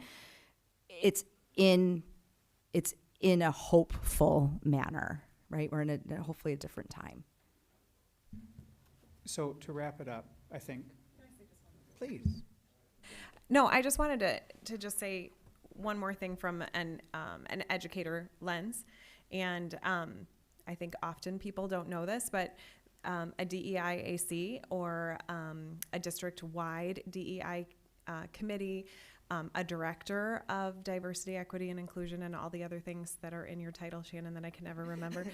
It's in a hopeful manner, right? We're in hopefully a different time. So to wrap it up, I think, please. No, I just wanted to just say one more thing from an educator lens. And I think often people don't know this, but a DEI-AC or a district-wide DEI committee, a director of diversity, equity, and inclusion, and all the other things that are in your title, Shannon, that I can never remember.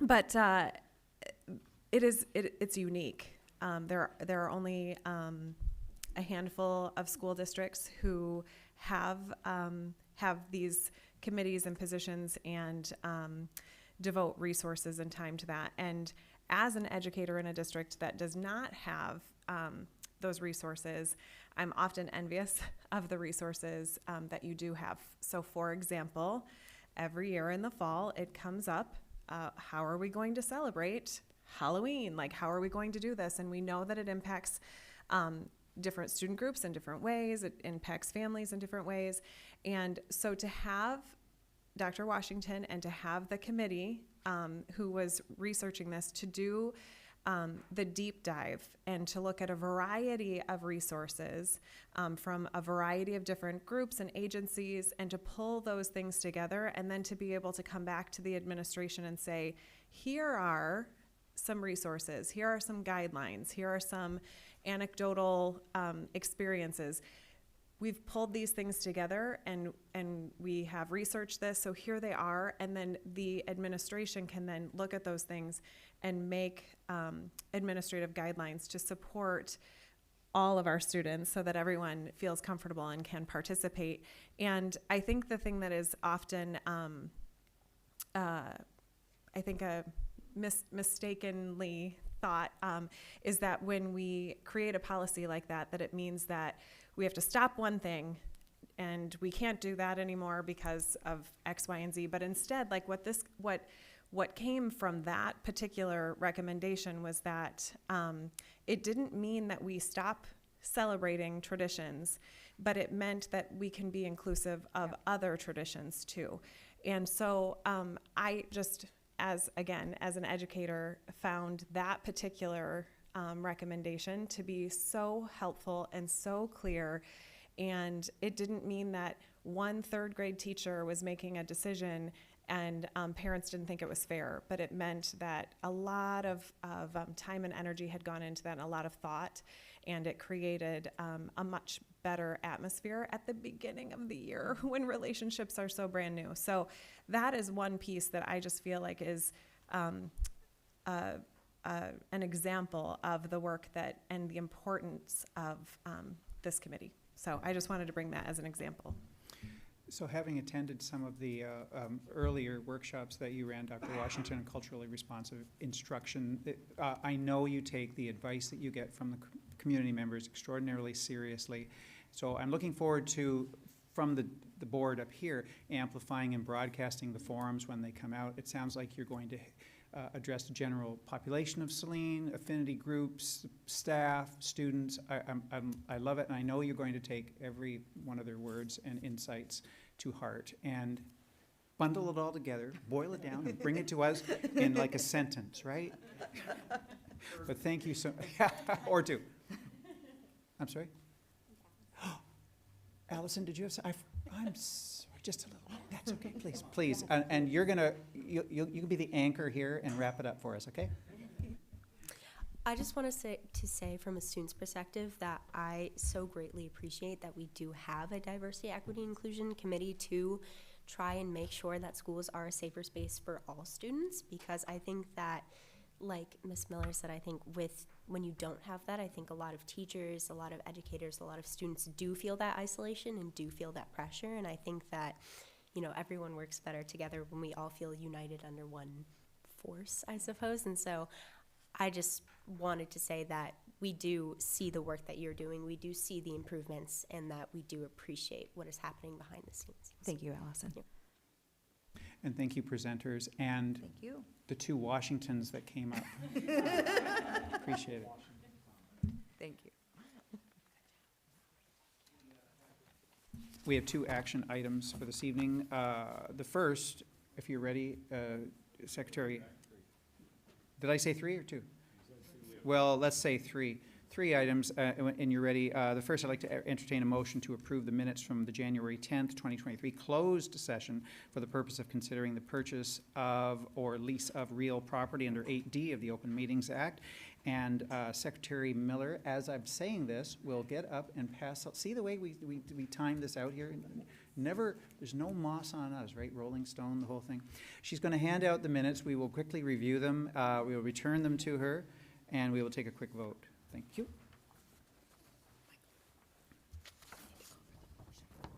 But it's unique. There are only a handful of school districts who have these committees and positions and devote resources and time to that. And as an educator in a district that does not have those resources, I'm often envious of the resources that you do have. So for example, every year in the fall, it comes up, how are we going to celebrate Halloween? Like, how are we going to do this? And we know that it impacts different student groups in different ways. It impacts families in different ways. And so to have Dr. Washington and to have the committee who was researching this to do the deep dive and to look at a variety of resources from a variety of different groups and agencies and to pull those things together and then to be able to come back to the administration and say, here are some resources, here are some guidelines, here are some anecdotal experiences. We've pulled these things together and we have researched this, so here they are, and then the administration can then look at those things and make administrative guidelines to support all of our students so that everyone feels comfortable and can participate. And I think the thing that is often, I think mistakenly thought is that when we create a policy like that, that it means that we have to stop one thing and we can't do that anymore because of X, Y, and Z. But instead, like what came from that particular recommendation was that it didn't mean that we stop celebrating traditions, but it meant that we can be inclusive of other traditions too. And so I just, as an educator, found that particular recommendation to be so helpful and so clear. And it didn't mean that one third grade teacher was making a decision and parents didn't think it was fair, but it meant that a lot of time and energy had gone into that and a lot of thought, and it created a much better atmosphere at the beginning of the year when relationships are so brand new. So that is one piece that I just feel like is an example of the work that and the importance of this committee. So I just wanted to bring that as an example. So having attended some of the earlier workshops that you ran, Dr. Washington, on culturally responsive instruction, I know you take the advice that you get from the community members extraordinarily seriously. So I'm looking forward to, from the board up here, amplifying and broadcasting the forums when they come out. It sounds like you're going to address the general population of Saline, affinity groups, staff, students. I love it, and I know you're going to take every one of their words and insights to heart and bundle it all together, boil it down, and bring it to us in like a sentence, right? But thank you so, or two. I'm sorry? Allison, did you have, I'm sorry, just a little, that's okay, please. And you're gonna, you can be the anchor here and wrap it up for us, okay? I just want to say from a student's perspective that I so greatly appreciate that we do have a diversity, equity, inclusion committee to try and make sure that schools are a safer space for all students, because I think that, like Ms. Miller said, I think when you don't have that, I think a lot of teachers, a lot of educators, a lot of students do feel that isolation and do feel that pressure, and I think that, you know, everyone works better together when we all feel united under one force, I suppose. And so I just wanted to say that we do see the work that you're doing, we do see the improvements, and that we do appreciate what is happening behind the scenes. Thank you, Allison. Yep. And thank you, presenters, and Thank you. the two Washingtons that came up. Appreciate it. Thank you. We have two action items for this evening. The first, if you're ready, Secretary, did I say 3 or 2? Well, let's say 3. 3 items, and you're ready. The first, I'd like to entertain a motion to approve the minutes from the January 10th, 2023 closed session for the purpose of considering the purchase of or lease of real property under 8D of the Open Meetings Act. And Secretary Miller, as I'm saying this, will get up and pass out. See the way we time this out here? Never, there's no moss on us, right? Rolling Stone, the whole thing. She's going to hand out the minutes. We will quickly review them. We will return them to her, and we will take a quick vote. Thank you.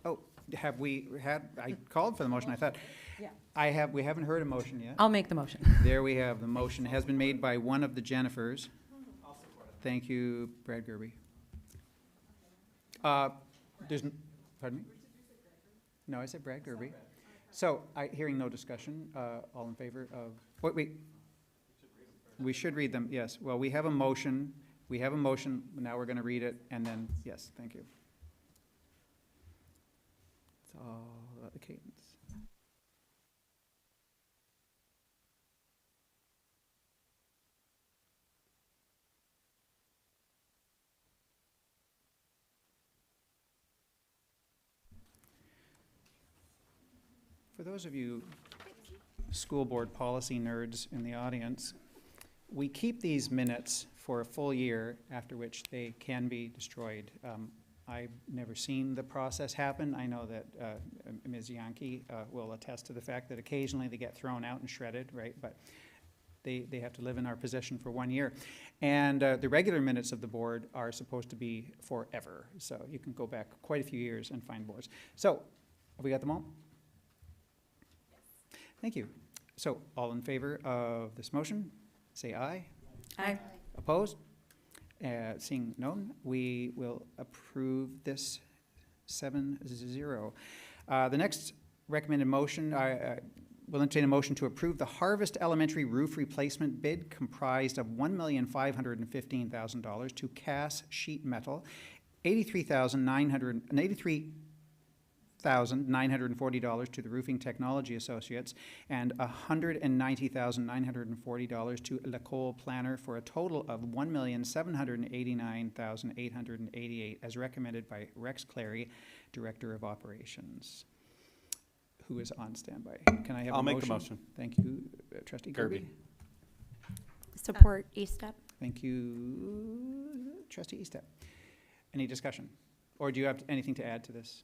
Oh, have we had, I called for the motion, I thought. Yeah. We haven't heard a motion yet. I'll make the motion. There we have, the motion has been made by one of the Jennifers. I'll support it. Thank you, Brad Gerby. Pardon me? No, I said Brad Gerby. So, hearing no discussion, all in favor of, wait. We should read them, yes. Well, we have a motion. Now we're going to read it, and then, yes, thank you. It's all about the cadence. For those of you school board policy nerds in the audience, we keep these minutes for a full year, after which they can be destroyed. I've never seen the process happen. I know that Ms. Yankee will attest to the fact that occasionally they get thrown out and shredded, right? But they have to live in our possession for 1 year. And the regular minutes of the board are supposed to be forever. So you can go back quite a few years and find boards. So, have we got them all? Yes. Thank you. So, all in favor of this motion, say aye. Aye. Opposed? Seeing none, we will approve this 7-0. The next recommended motion, I will entertain a motion to approve the Harvest Elementary roof replacement bid comprised of $1,515,000 to Cass Sheet Metal, $83,940 to the Roofing Technology Associates, and $190,940 to Lacole Planner, for a total of $1,789,888, as recommended by Rex Clary, Director of Operations, who is on standby. Can I have a motion? I'll make the motion. Thank you, Trustee Gerby. Support ESTEP. Thank you, Trustee Eastep. Any discussion? Or do you have anything to add to this?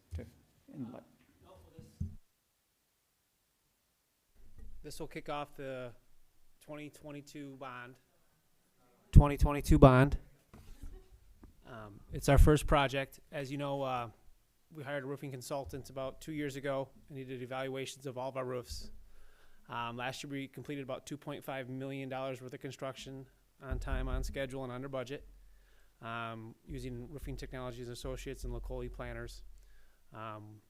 This will kick off the 2022 bond. It's our first project. As you know, we hired a roofing consultant about 2 years ago, and he did evaluations of all of our roofs. Last year we completed about $2.5 million worth of construction on time, on schedule, and under budget, using Roofing Technologies Associates and Lacole Planners. And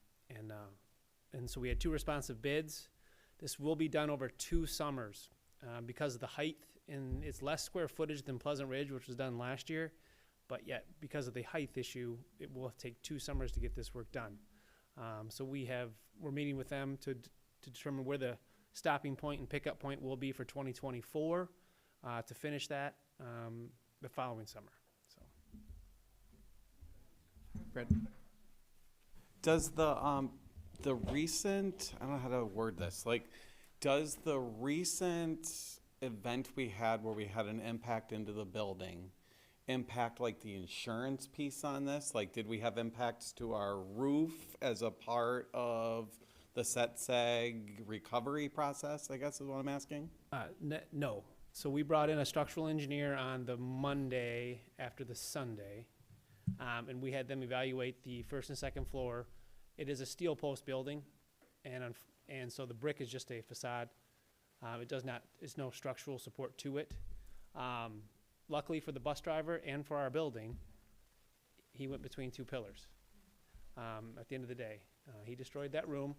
so we had 2 responsive bids. This will be done over 2 summers. because of the height, and it's less square footage than Pleasant Ridge, which was done last year, but yet because of the height issue, it will take 2 summers to get this work done. So we're meeting with them to determine where the stopping point and pickup point will be for 2024 to finish that the following summer. So, Fred? Does the recent, I don't know how to word this, like, does the recent event we had where we had an impact into the building impact like the insurance piece on this? Like, did we have impacts to our roof as a part of the set sag recovery process, I guess is what I'm asking? No. So we brought in a structural engineer on the Monday after the Sunday, and we had them evaluate the first and second floor. It is a steel post building, and so the brick is just a facade. It's no structural support to it. Luckily for the bus driver and for our building, he went between 2 pillars. At the end of the day, he destroyed that room.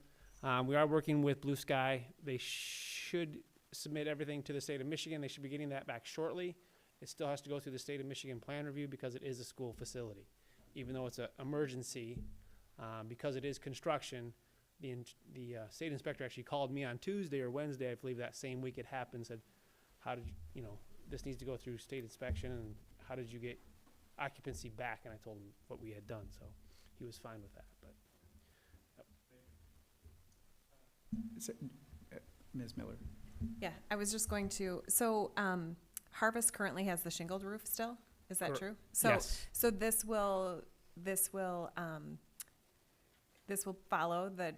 We are working with Blue Sky. They should submit everything to the state of Michigan. They should be getting that back shortly. It still has to go through the state of Michigan plan review because it is a school facility. Even though it's an emergency, because it is construction, the state inspector actually called me on Tuesday or Wednesday, I believe that same week it happened, said, how did this needs to go through state inspection, and how did you get occupancy back? And I told him what we had done, so he was fine with that. But Ms. Miller? Yeah, I was just going to, so Harvest currently has the shingled roof still? Is that true? So, yes. So this will follow the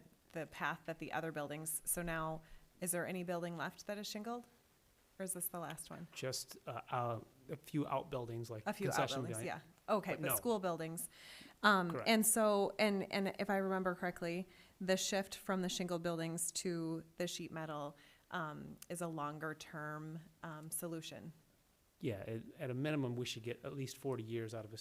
path that the other buildings, so now, is there any building left that is shingled? Or is this the last one? just a few outbuildings like A few concession outbuildings, stand. yeah. Okay, But but no. school buildings. Correct. And so, and if I remember correctly, the shift from the shingled buildings to the sheet metal is a longer term solution. Yeah, at a minimum, we should get at least 40 years out of a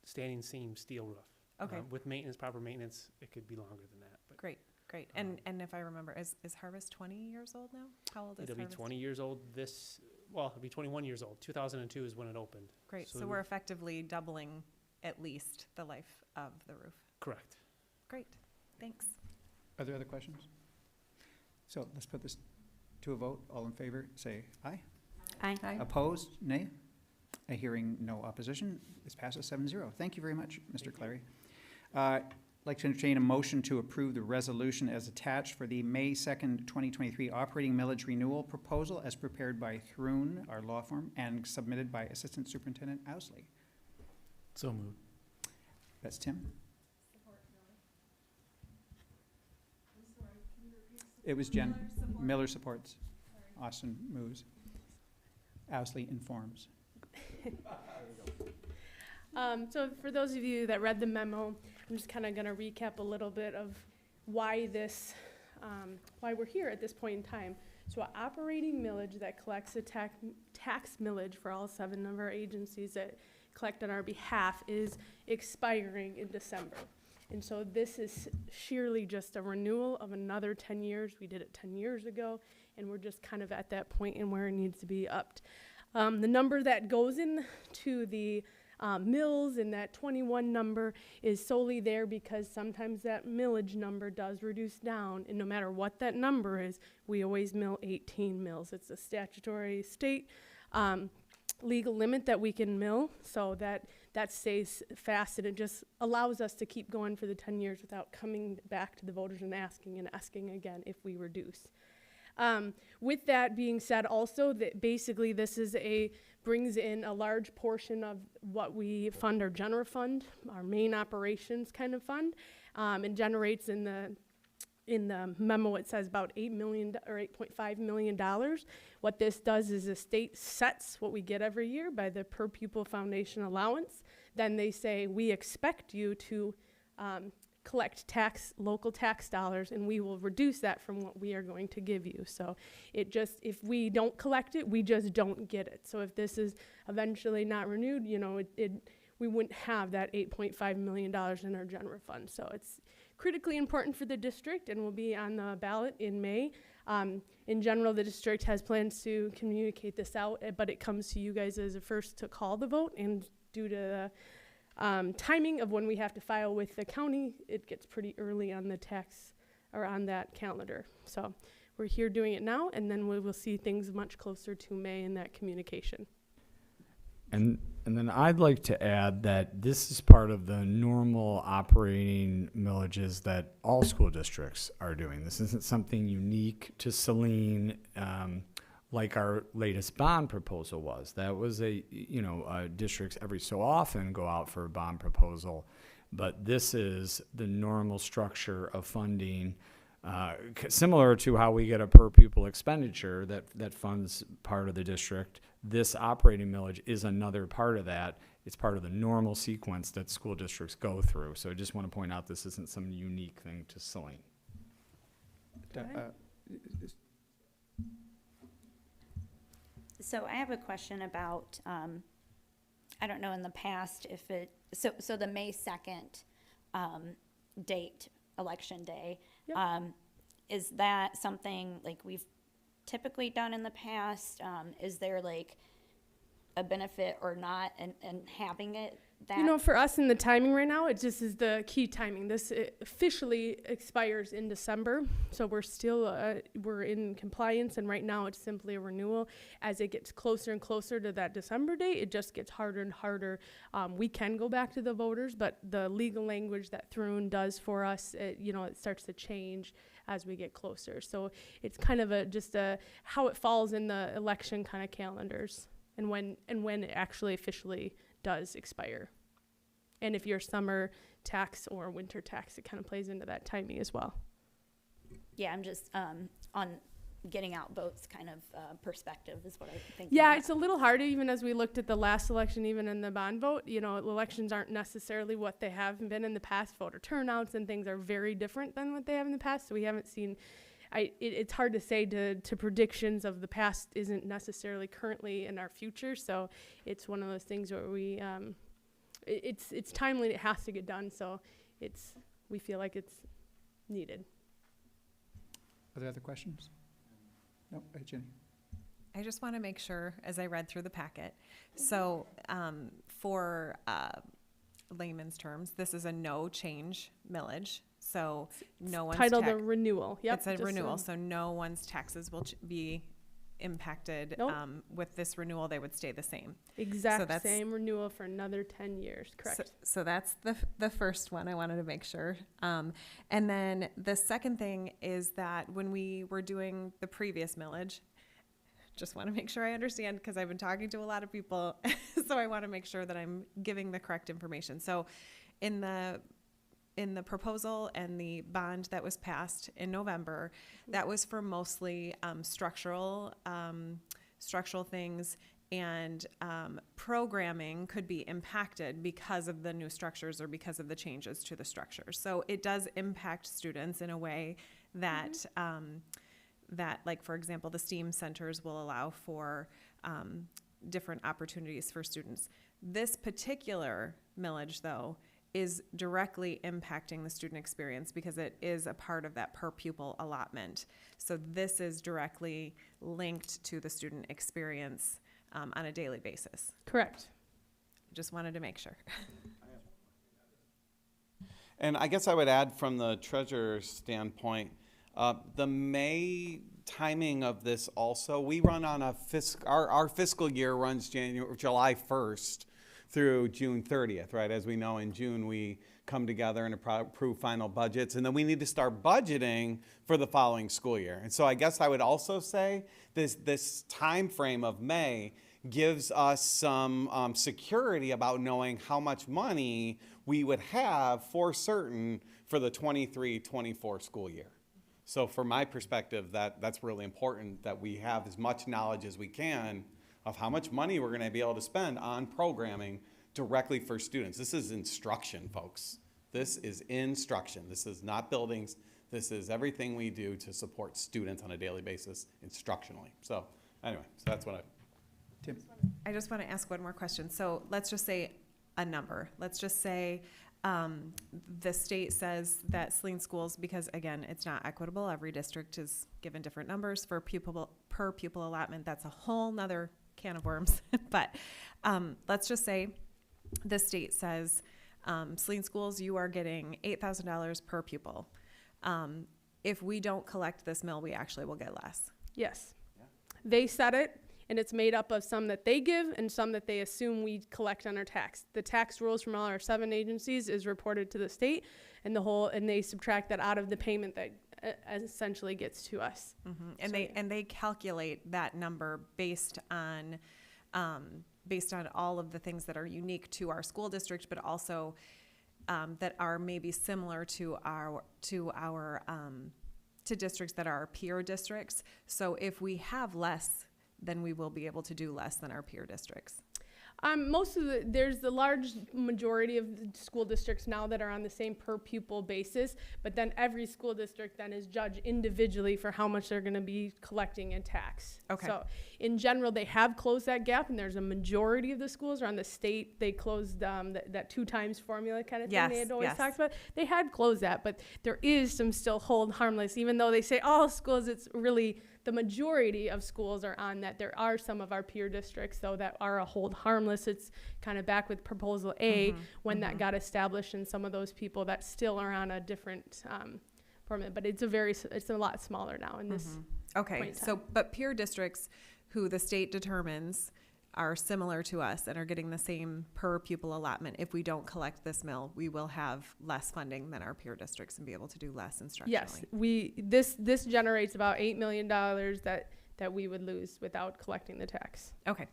standing seam steel roof. Okay. With maintenance, proper maintenance, it could be longer than that. But Great. And if I remember, is Harvest 20 years old now? How old is it'll be Harvest? 20 years old it'll be 21 years old. 2002 is when it opened. Great, so we're effectively doubling at least the life of the roof. Correct. Great, thanks. Are there other questions? So let's put this to a vote. All in favor, say aye. Aye. Opposed, nay. Hearing no opposition, this passes 7-0. Thank you very much, Mr. Clary. I'd like to entertain a motion to approve the resolution as attached for the May 2nd, 2023 operating millage renewal proposal as prepared by Thrun, our law firm, and submitted by Assistant Superintendent Owsley. So moved. That's Tim. It was Jen. Miller supports. Austin moves. Owsley informs. So for those of you that read the memo, I'm just kind of going to recap a little bit of why why we're here at this point in time. So an operating millage that collects a tax millage for all 7 of our agencies that collect on our behalf is expiring in December. And so this is sheerly just a renewal of another 10 years. We did it 10 years ago, and we're just kind of at that point in where it needs to be upped. The number that goes into the mills and that 21 number is solely there because sometimes that millage number does reduce down, and no matter what that number is, we always mill 18 mills. It's a statutory state legal limit that we can mill, so that stays fast, and it just allows us to keep going for the 10 years without coming back to the voters and asking again if we reduce. With that being said, also that basically this is brings in a large portion of what we fund our general fund, our main operations kind of fund, and generates in the memo it says about $8 million or $8.5 million. What this does is the state sets what we get every year by the per pupil foundation allowance. Then they say we expect you to collect local tax dollars, and we will reduce that from what we are going to give you. So if we don't collect it, we just don't get it. So if this is eventually not renewed, we wouldn't have that $8.5 million in our general fund. So critically important for the district and will be on the ballot in May. In general, the district has plans to communicate this out, but it comes to you guys as a first to call the vote, and due to the timing of when we have to file with the county, it gets pretty early on the tax or on that calendar. So we're here doing it now, and then we will see things much closer to May in that communication. And then I'd like to add that this is part of the normal operating millages that all school districts are doing. This isn't something unique to Saline, like our latest bond proposal was. That was districts every so often go out for a bond proposal, but this is the normal structure of funding, similar to how we get a per pupil expenditure that funds part of the district. This operating millage is another part of that. It's part of the normal sequence that school districts go through. So I just want to point out this isn't some unique thing to Saline. So I have a question about, I don't know in the past if so the May 2nd date, election day, Yep. Is that something like we've typically done in the past? Is there like a benefit or not in having it that? You know, for us in the timing right now, it just is the key timing. This officially expires in December, so we're still we're in compliance, and right now it's simply a renewal. As it gets closer and closer to that December date, it just gets harder and harder. We can go back to the voters, but the legal language that Thrun does for us, it starts to change as we get closer. So it's kind of just how it falls in the election kind of calendars, and when it actually officially does expire. And if you're summer tax or winter tax, it kind of plays into that timing as well. Yeah, I'm just on getting out votes kind of perspective is what I think. Yeah, it's a little hard even as we looked at the last election, even in the bond vote. Elections aren't necessarily what they have been in the past. Voter turnouts and things are very different than what they have in the past. So we haven't seen, it's hard to say to predictions of the past isn't necessarily currently in our future. So it's one of those things where we, it's timely, it has to get done. So we feel like it's needed. Are there other questions? No, Jenny. I just want to make sure, as I read through the packet, so for layman's terms, this is a no change millage. So no one's titled a renewal. Yep, it's a renewal. So no one's taxes will be impacted. Nope. With this renewal, they would stay the same. Exact same renewal for another 10 years. Correct. So that's the first one I wanted to make sure. And then the second thing is that when we were doing the previous millage, just want to make sure I understand because I've been talking to a lot of people. So I want to make sure that I'm giving the correct information. So in the proposal and the bond that was passed in November, that was for mostly structural things, and programming could be impacted because of the new structures or because of the changes to the structures. So it does impact students in a way that that, like, for example, the STEAM centers will allow for different opportunities for students. This particular millage, though, is directly impacting the student experience because it is a part of that per pupil allotment. So this is directly linked to the student experience on a daily basis. Correct. Just wanted to make sure. And I guess I would add from the treasurer's standpoint, the May timing of this also, we run on our fiscal year runs July 1st through June 30th, right? As we know, in June, we come together and approve final budgets, and then we need to start budgeting for the following school year. And so I guess I would also say this time frame of May gives us some security about knowing how much money we would have for certain for the 23-24 school year. So from my perspective, that's really important that we have as much knowledge as we can of how much money we're going to be able to spend on programming directly for students. This is instruction, folks. This is instruction. This is not buildings. This is everything we do to support students on a daily basis instructionally. So anyway, so that's what I just want to ask one more question. So let's just say a number. Let's just say the state says that Saline schools, because again, it's not equitable. Every district is given different numbers for per pupil allotment. That's a whole nother can of worms. But let's just say the state says, Saline schools, you are getting $8,000 per pupil. If we don't collect this mill, we actually will get less. Yes. They set it, and it's made up of some that they give and some that they assume we collect on our tax. The tax rules from all our 7 agencies is reported to the state, and they subtract that out of the payment that essentially gets to us. Mm-hmm. And they calculate that number based on all of the things that are unique to our school district, but also that are maybe similar to districts that are peer districts. So if we have less, then we will be able to do less than our peer districts. There's the large majority of the school districts now that are on the same per pupil basis, but then every school district then is judged individually for how much they're going to be collecting in tax. Okay. So in general, they have closed that gap, and there's a majority of the schools around the state, they closed that 2 times formula kind of thing they had always talked about. They had closed that, but there is some still hold harmless, even though they say all schools, it's really the majority of schools are on that. There are some of our peer districts, though, that are a hold harmless. It's kind of back with Proposal A when that got established, and some of those people that still are on a different format. But it's a lot smaller now in this Okay, point in so time. but peer districts who the state determines are similar to us and are getting the same per pupil allotment, if we don't collect this mill, we will have less funding than our peer districts and be able to do less instructionally. Yes, this generates about $8 million that we would lose without collecting the tax. Okay.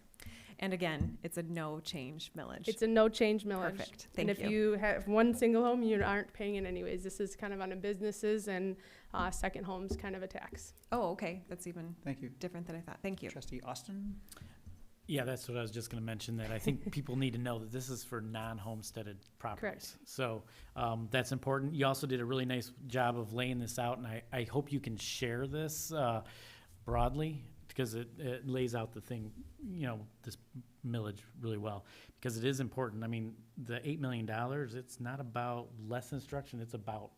And again, it's a no change millage. It's a no change millage. Perfect. And if you have one single home, you aren't paying it anyways. This is kind of on a businesses and second homes kind of a tax. Oh, okay. That's even Thank you. different than I thought. Thank you. Trustee Austin? Yeah, that's what I was just going to mention, that I think people need to know that this is for non-homesteaded properties. Correct. So that's important. You also did a really nice job of laying this out, and I hope you can share this broadly, because it lays out the thing, this millage really well, because it is important. I mean, the $8 million, it's not about less instruction, it's about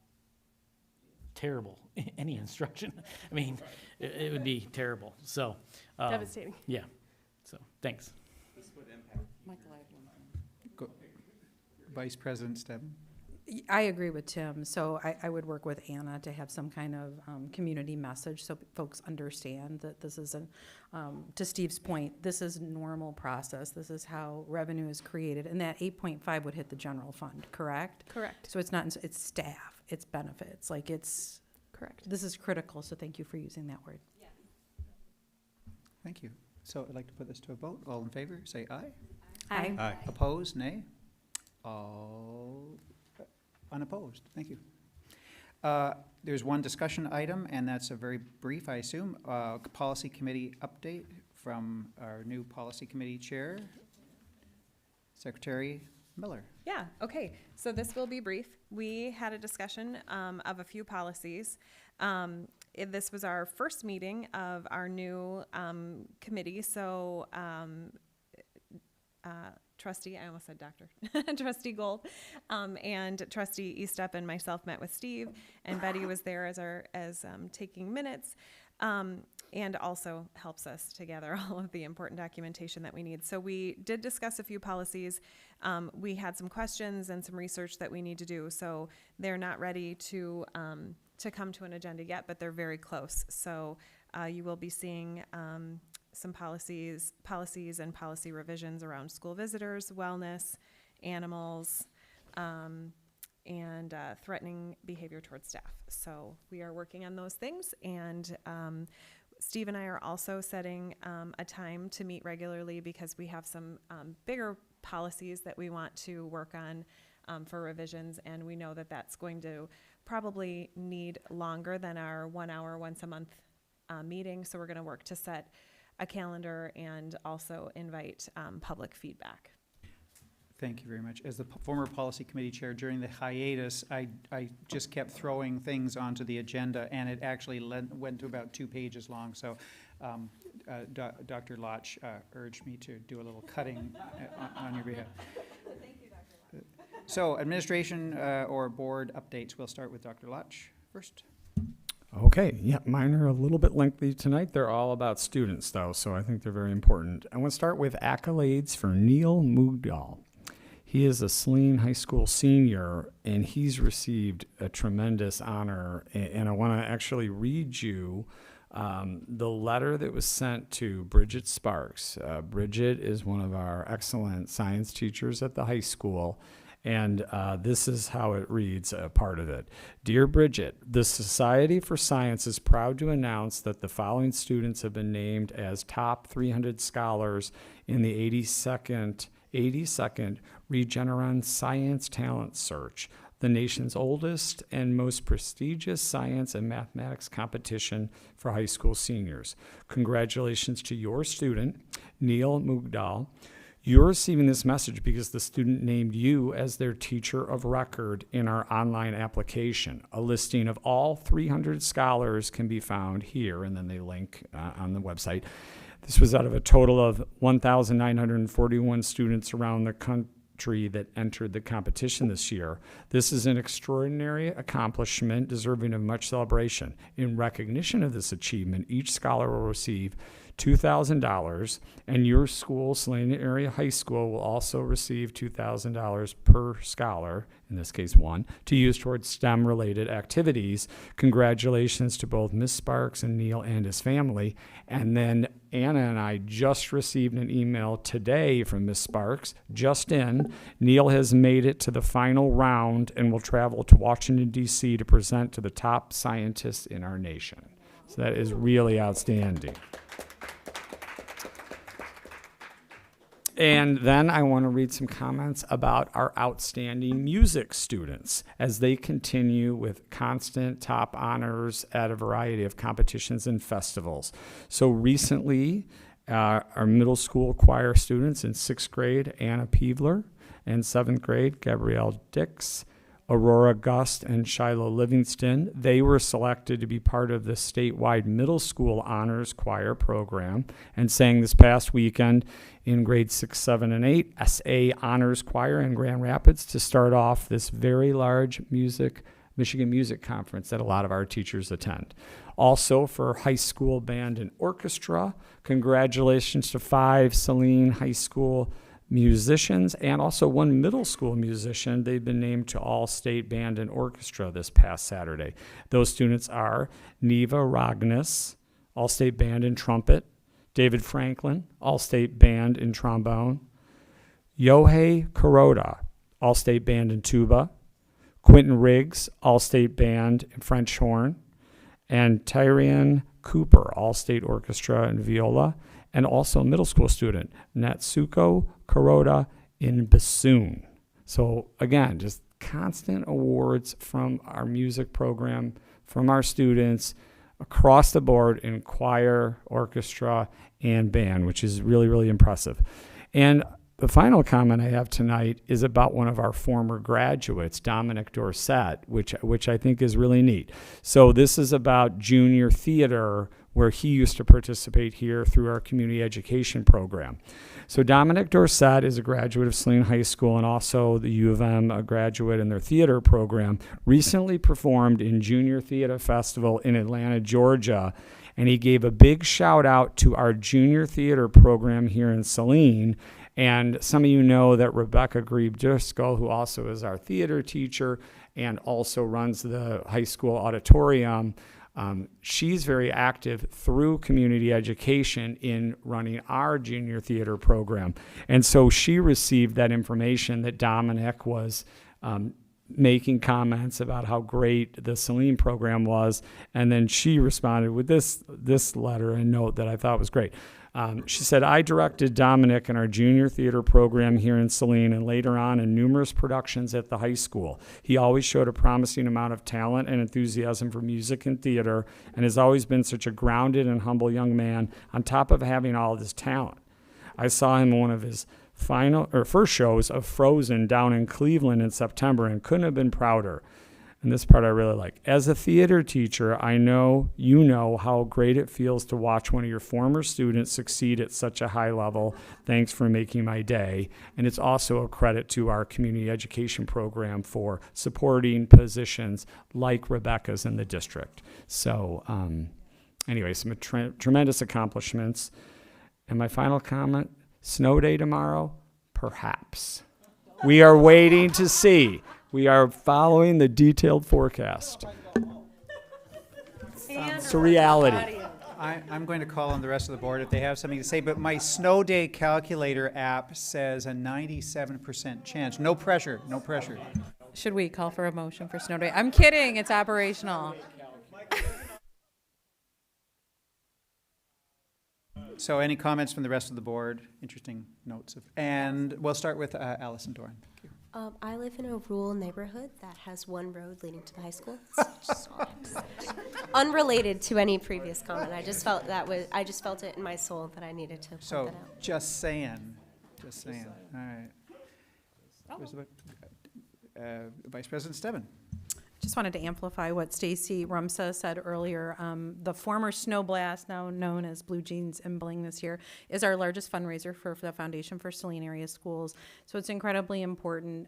terrible, any instruction. I mean, it would be terrible. So Devastating. Yeah. So, thanks. Michael, I have one. Vice President Stebbin? I agree with Tim. So I would work with Anna to have some kind of community message so folks understand that this isn't, to Steve's point, this is normal process. This is how revenue is created. And that 8.5 would hit the general fund, correct? Correct. So it's not, it's staff, it's benefits, like it's. Correct. This is critical, so thank you for using that word. Yeah. Thank you. So I'd like to put this to a vote. All in favor, say aye. Aye. Aye. Opposed, nay. All unopposed. Thank you. There's one discussion item, and that's a very brief, I assume, policy committee update from our new policy committee chair, Secretary Miller. Yeah, okay. So this will be brief. We had a discussion of a few policies. This was our first meeting of our new committee. So Trustee, I almost said doctor, Trustee Gold, and Trustee Eastup and myself met with Steve, and Betty was there as taking minutes, and also helps us to gather all of the important documentation that we need. So we did discuss a few policies. We had some questions and some research that we need to do. So they're not ready to come to an agenda yet, but they're very close. So you will be seeing some policies and policy revisions around school visitors, wellness, animals, and threatening behavior towards staff. So we are working on those things, and Steve and I are also setting a time to meet regularly because we have some bigger policies that we want to work on for revisions, and we know that that's going to probably need longer than our 1 hour, once a month meeting. So we're going to work to set a calendar and also invite public feedback. Thank you very much. As the former policy committee chair during the hiatus, I just kept throwing things onto the agenda, and it actually went to about 2 pages long. So Dr. Lotch urged me to do a little cutting on your behalf. Thank you, Dr. Lotch. So administration or board updates, we'll start with Dr. Lutch first. Okay, yeah, mine are a little bit lengthy tonight. They're all about students, though, so I think they're very important. I want to start with accolades for Neil Mugdal. He is a Saline High School senior, and he's received a tremendous honor. And I want to actually read you the letter that was sent to Bridget Sparks. Bridget is one of our excellent science teachers at the high school. And this is how it reads, a part of it. Dear Bridget, the Society for Science is proud to announce that the following students have been named as top 300 scholars in the 82nd Regeneron Science Talent Search, the nation's oldest and most prestigious science and mathematics competition for high school seniors. Congratulations to your student, Neil Mugdal. You're receiving this message because the student named you as their teacher of record in our online application. A listing of all 300 scholars can be found here, and then they link on the website. This was out of a total of 1,941 students around the country that entered the competition this year. This is an extraordinary accomplishment deserving of much celebration. In recognition of this achievement, each scholar will receive $2,000, and your school, Saline Area High School, will also receive $2,000 per scholar, in this case one, to use towards STEM-related activities. Congratulations to both Ms. Sparks and Neil and his family. And then Anna and I just received an email today from Ms. Sparks, just in. Neil has made it to the final round and will travel to Washington, D.C. to present to the top scientists in our nation. So that is really outstanding. And then I want to read some comments about our outstanding music students as they continue with constant top honors at a variety of competitions and festivals. So recently, our middle school choir students in 6th grade, Anna Peevler, and 7th grade, Gabrielle Dix, Aurora Gust, and Shiloh Livingston. They were selected to be part of the statewide middle school honors choir program and sang this past weekend in grades 6, 7, and 8 SA Honors Choir in Grand Rapids to start off this very large Michigan Music Conference that a lot of our teachers attend. Also for high school band and orchestra, congratulations to 5 Saline High School musicians and also 1 middle school musician. They've been named to All-State Band and Orchestra this past Saturday. Those students are Neva Ragnes, All-State Band and Trumpet, David Franklin, All-State Band in Trombone, Yohei Kuroda, All-State Band in Tuba, Quentin Riggs, All-State Band in French Horn, and Tyrion Cooper, All-State Orchestra and Viola, and also a middle school student, Natsuko Kuroda in bassoon. So again, just constant awards from our music program, from our students across the board in choir, orchestra, and band, which is really, really impressive. And the final comment I have tonight is about one of our former graduates, Dominic Dorset, which I think is really neat. So this is about junior theater, where he used to participate here through our community education program. So Dominic Dorset is a graduate of Saline High School and also the U of M, a graduate in their theater program, recently performed in Junior Theater Festival in Atlanta, Georgia, and he gave a big shout out to our junior theater program here in Saline. And some of you know that Rebecca Grieb-Driscoll, who also is our theater teacher and also runs the high school auditorium, she's very active through community education in running our junior theater program. And so she received that information that Dominic was making comments about how great the Saline program was. And then she responded with this letter and note that I thought was great. She said, I directed Dominic in our junior theater program here in Saline and later on in numerous productions at the high school. He always showed a promising amount of talent and enthusiasm for music and theater and has always been such a grounded and humble young man on top of having all of this talent. I saw him in one of his first shows of Frozen down in Cleveland in September and couldn't have been prouder. And this part I really like. As a theater teacher, I know you know how great it feels to watch one of your former students succeed at such a high level. Thanks for making my day. And it's also a credit to our community education program for supporting positions like Rebecca's in the district. So anyway, some tremendous accomplishments. And my final comment, snow day tomorrow? Perhaps. We are waiting to see. We are following the detailed forecast. It's a reality. I'm going to call on the rest of the board if they have something to say, but my snow day calculator app says a 97% chance. No pressure, no pressure. Should we call for a motion for snow day? I'm kidding, it's operational. So any comments from the rest of the board? Interesting notes. And we'll start with Allison Doran. Thank you. I live in a rural neighborhood that has one road leading to the high school. Unrelated to any previous comment. I just felt it in my soul that I needed to point that out. Just saying. All right. Where's the Vice President Stebbin. Just wanted to amplify what Stacy Rumsa said earlier. The former Snow Blast, now known as Blue Jeans and Bling this year, is our largest fundraiser for the Foundation for Saline Area Schools. So it's incredibly important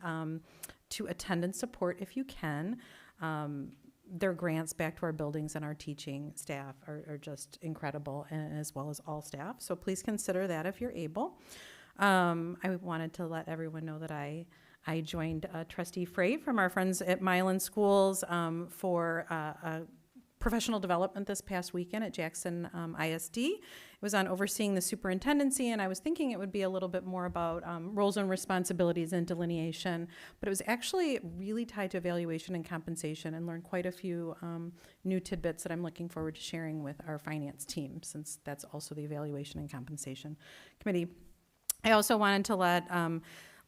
to attend and support if you can. Their grants back to our buildings and our teaching staff are just incredible, and as well as all staff. So please consider that if you're able. I wanted to let everyone know that I joined Trustee Freight from our friends at Milan Schools for professional development this past weekend at Jackson ISD. It was on overseeing the superintendency, and I was thinking it would be a little bit more about roles and responsibilities and delineation, but it was actually really tied to evaluation and compensation, and learned quite a few new tidbits that I'm looking forward to sharing with our finance team, since that's also the evaluation and compensation committee. I also wanted to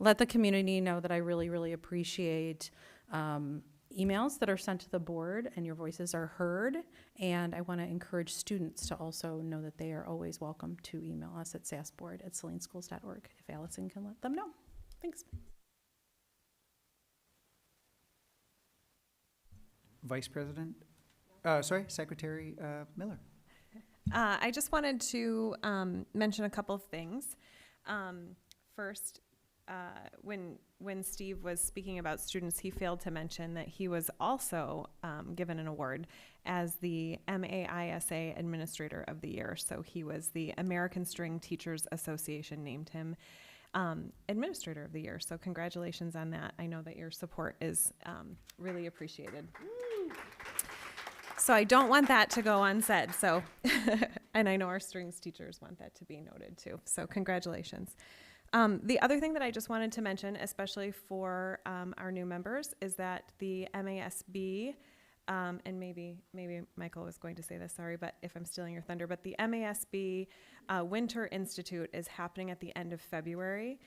let the community know that I really, really appreciate emails that are sent to the board and your voices are heard. And I want to encourage students to also know that they are always welcome to email us at sasboard@salineschools.org if Allison can let them know. Thanks. Vice President, Secretary Miller. I just wanted to mention a couple of things. First, when Steve was speaking about students, he failed to mention that he was also given an award as the MAISA Administrator of the Year. So he was the American String Teachers Association named him Administrator of the Year. So congratulations on that. I know that your support is really appreciated. So I don't want that to go unsaid. So, and I know our strings teachers want that to be noted too. So congratulations. The other thing that I just wanted to mention, especially for our new members, is that the MASB, and maybe Michael was going to say this, sorry, but if I'm stealing your thunder, but the MASB Winter Institute is happening at the end of February.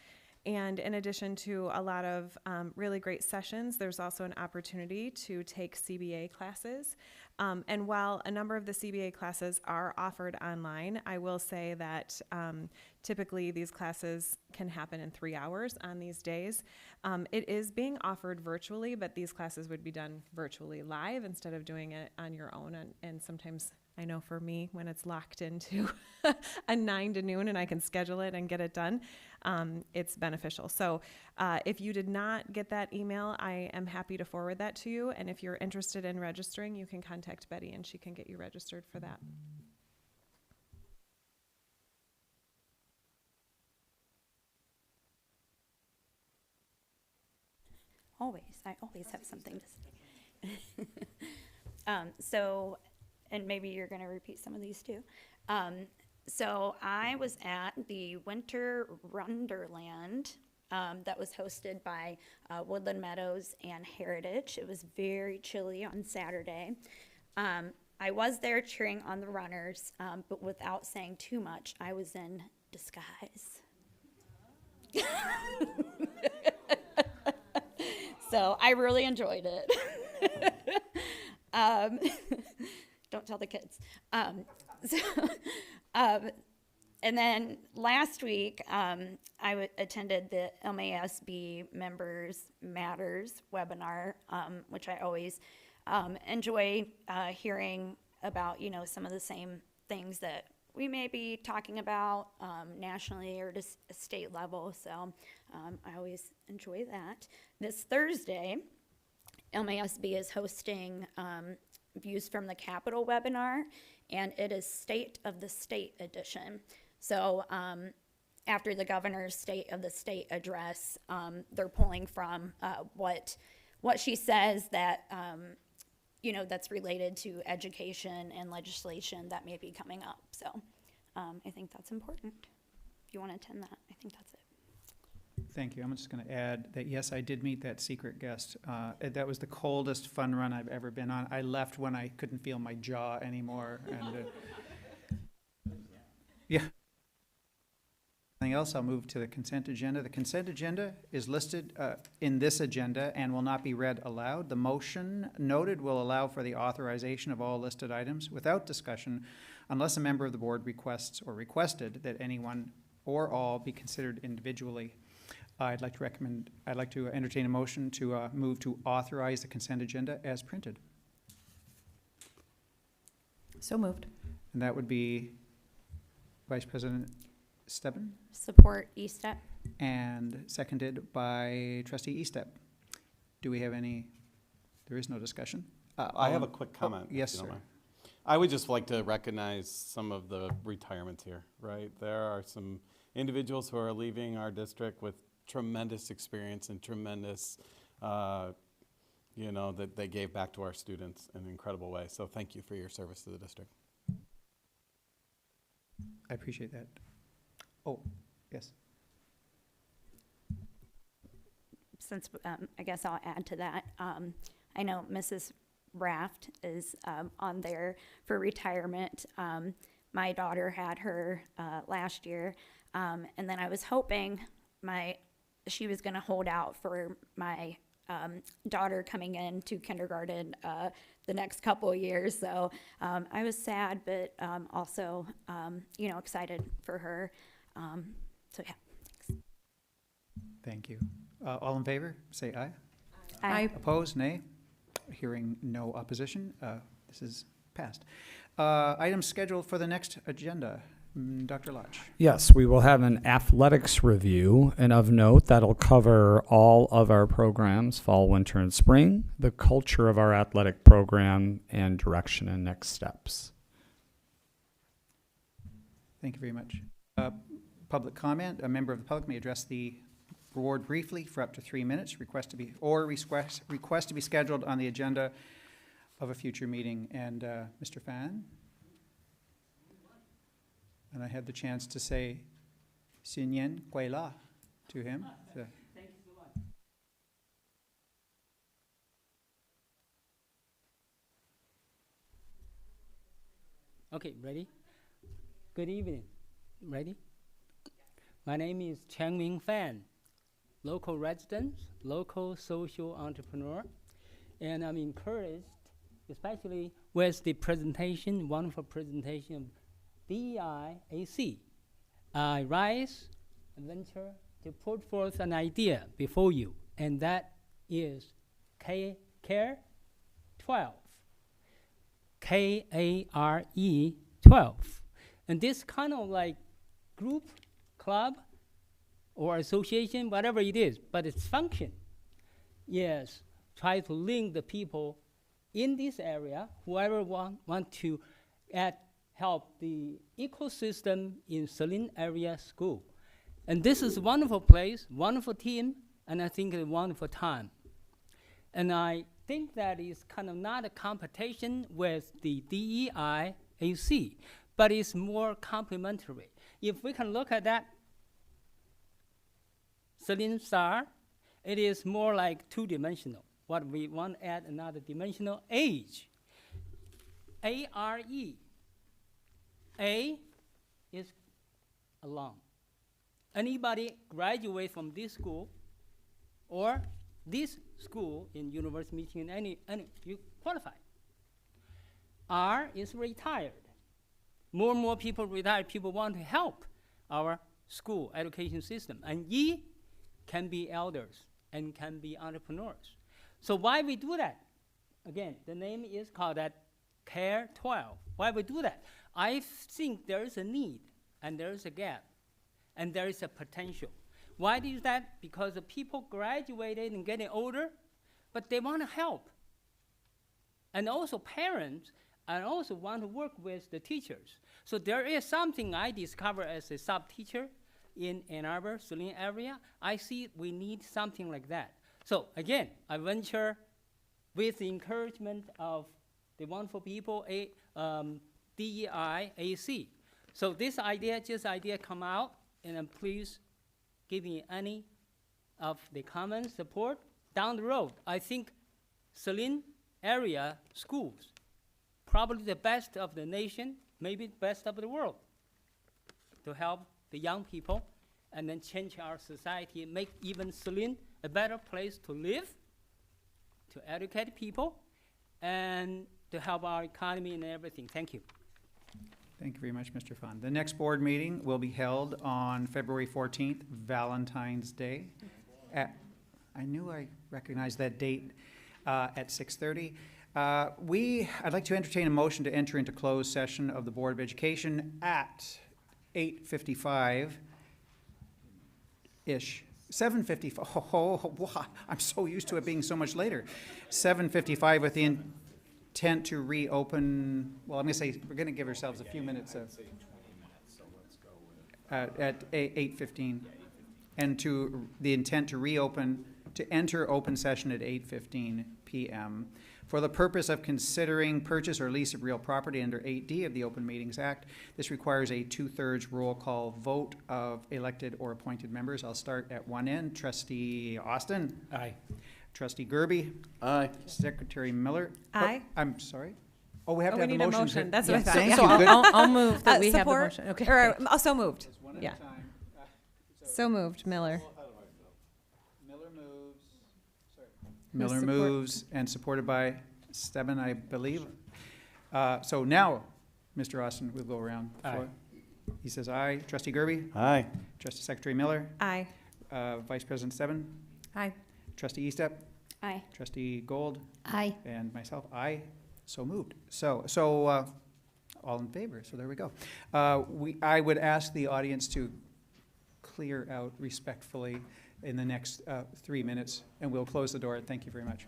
And in addition to a lot of really great sessions, there's also an opportunity to take CBA classes. And while a number of the CBA classes are offered online, I will say that typically these classes can happen in 3 hours on these days. It is being offered virtually, but these classes would be done virtually live instead of doing it on your own. And sometimes, I know for me, when it's locked into a 9 to noon and I can schedule it and get it done, it's beneficial. So if you did not get that email, I am happy to forward that to you. And if you're interested in registering, you can contact Betty and she can get you registered for that. I always have something to say. So, and maybe you're going to repeat some of these too. So I was at the Winter Wonderland that was hosted by Woodland Meadows and Heritage. It was very chilly on Saturday. I was there cheering on the runners, but without saying too much, I was in disguise. So I really enjoyed it. Don't tell the kids. And then last week, I attended the MASB Members Matters webinar, which I always enjoy hearing about, some of the same things that we may be talking about nationally or just a state level. So I always enjoy that. This Thursday, MASB is hosting Views from the Capitol webinar, and it is State of the State edition. So after the governor's State of the State address, they're pulling from what she says that, that's related to education and legislation that may be coming up. So I think that's important. If you want to attend that, I think that's it. Thank you. I'm just going to add that, yes, I did meet that secret guest. That was the coldest fun run I've ever been on. I left when I couldn't feel my jaw anymore. And yeah. Anything else? I'll move to the consent agenda. The consent agenda is listed in this agenda and will not be read aloud. The motion noted will allow for the authorization of all listed items without discussion unless a member of the board requests or requested that anyone or all be considered individually. I'd like to entertain a motion to move to authorize the consent agenda as printed. So moved. And that would be Vice President Stebbin. Support ESTEP. And seconded by Trustee Eastep. Do we have any? There is no discussion. I have a quick comment. Yes, if you don't sir. mind. I would just like to recognize some of the retirements here, right? There are some individuals who are leaving our district with tremendous experience and tremendous, that they gave back to our students in an incredible way. So thank you for your service to the district. I appreciate that. Oh, yes. Since I guess I'll add to that, I know Mrs. Raft is on there for retirement. My daughter had her last year, and then I was hoping she was going to hold out for my daughter coming into kindergarten the next couple of years. So I was sad, but also excited for her. So yeah. Thanks. Thank you. All in favor, say aye. Aye. Opposed, nay. Hearing no opposition, this is passed. Items scheduled for the next agenda. Dr. Lodge. Yes, we will have an athletics review, and of note, that'll cover all of our programs, fall, winter, and spring, the culture of our athletic program, and direction and next steps. Thank you very much. Public comment. A member of the public may address the board briefly for up to 3 minutes. Request to be scheduled on the agenda of a future meeting. And Mr. Fan. And I had the chance to say Sinyen Kwela to him. So. Thank you so much. Okay, ready? Good evening. Ready? My name is Chang Ming Fan, local resident, local social entrepreneur, and I'm encouraged, especially with the presentation, wonderful presentation of DEI-AC. I rise, venture to put forth an idea before you, and that is CARE 12. K-A-R-E 12. And this kind of like group, club, or association, whatever it is, but its function is try to link the people in this area, whoever want to help the ecosystem in Saline area school. And this is a wonderful place, wonderful team, and I think a wonderful time. And I think that is kind of not a competition with the DEI-AC, but it's more complementary. If we can look at that Saline star, it is more like two-dimensional. What we want to add another dimensional, age. A-R-E. A is along. Anybody graduate from this school or this school in University of Michigan, any you qualify. R is retired. More and more people retire. People want to help. our school education system. And E can be elders and can be entrepreneurs. So why we do that? Again, the name is called that Care 12. Why we do that? I think there is a need and there is a gap and there is a potential. Why do that? Because the people graduated and getting older, but they want to help. And also parents and also want to work with the teachers. So there is something I discovered as a sub-teacher in Ann Arbor, Saline area. I see we need something like that. So again, I venture with the encouragement of the wonderful people, DEI, AC. So this idea come out, and then please give me any of the comments, support. Down the road, I think Saline area schools, probably the best of the nation, maybe the best of the world, to help the young people and then change our society, make even Saline a better place to live, to educate people, and to help our economy and everything. Thank you. Thank you very much, Mr. Fun. The next board meeting will be held on February 14th, Valentine's Day. I knew I recognized that date at 6:30. I'd like to entertain a motion to enter into closed session of the Board of Education at 8:55-ish. 7:55. Oh, I'm so used to it being so much later. 7:55 with the intent to reopen. Well, I'm going to say we're going to give ourselves a few minutes of. At 8:15, and to the intent to reopen, to enter open session at 8:15 p.m. for the purpose of considering purchase or lease of real property under 8D of the Open Meetings Act. This requires a 2/3 roll call vote of elected or appointed members. I'll start at one end. Trustee Austin. Aye. Trustee Gerby. Aye. Secretary Miller. Aye. Oh, I'm sorry. Oh, we have Oh, to we have need a a motion. motion. That's what I Yeah, thought. thank So you. Good. I'll move that we have the Support, motion. Okay. or also moved. One at Yeah. a time. So moved, Miller. Miller moves. Sorry. Miller support? moves and supported by Stebbin, I believe. So now, Mr. Austin, we'll go around. Aye. He says aye. Trustee Gerby. Aye. Trustee Secretary Miller. Aye. Vice President Stebbin. Aye. Trustee Eastep. Aye. Trustee Gold. Aye. And myself, aye. So moved. So all in favor. So there we go. I would ask the audience to clear out respectfully in the next 3 minutes, and we'll close the door. Thank you very much.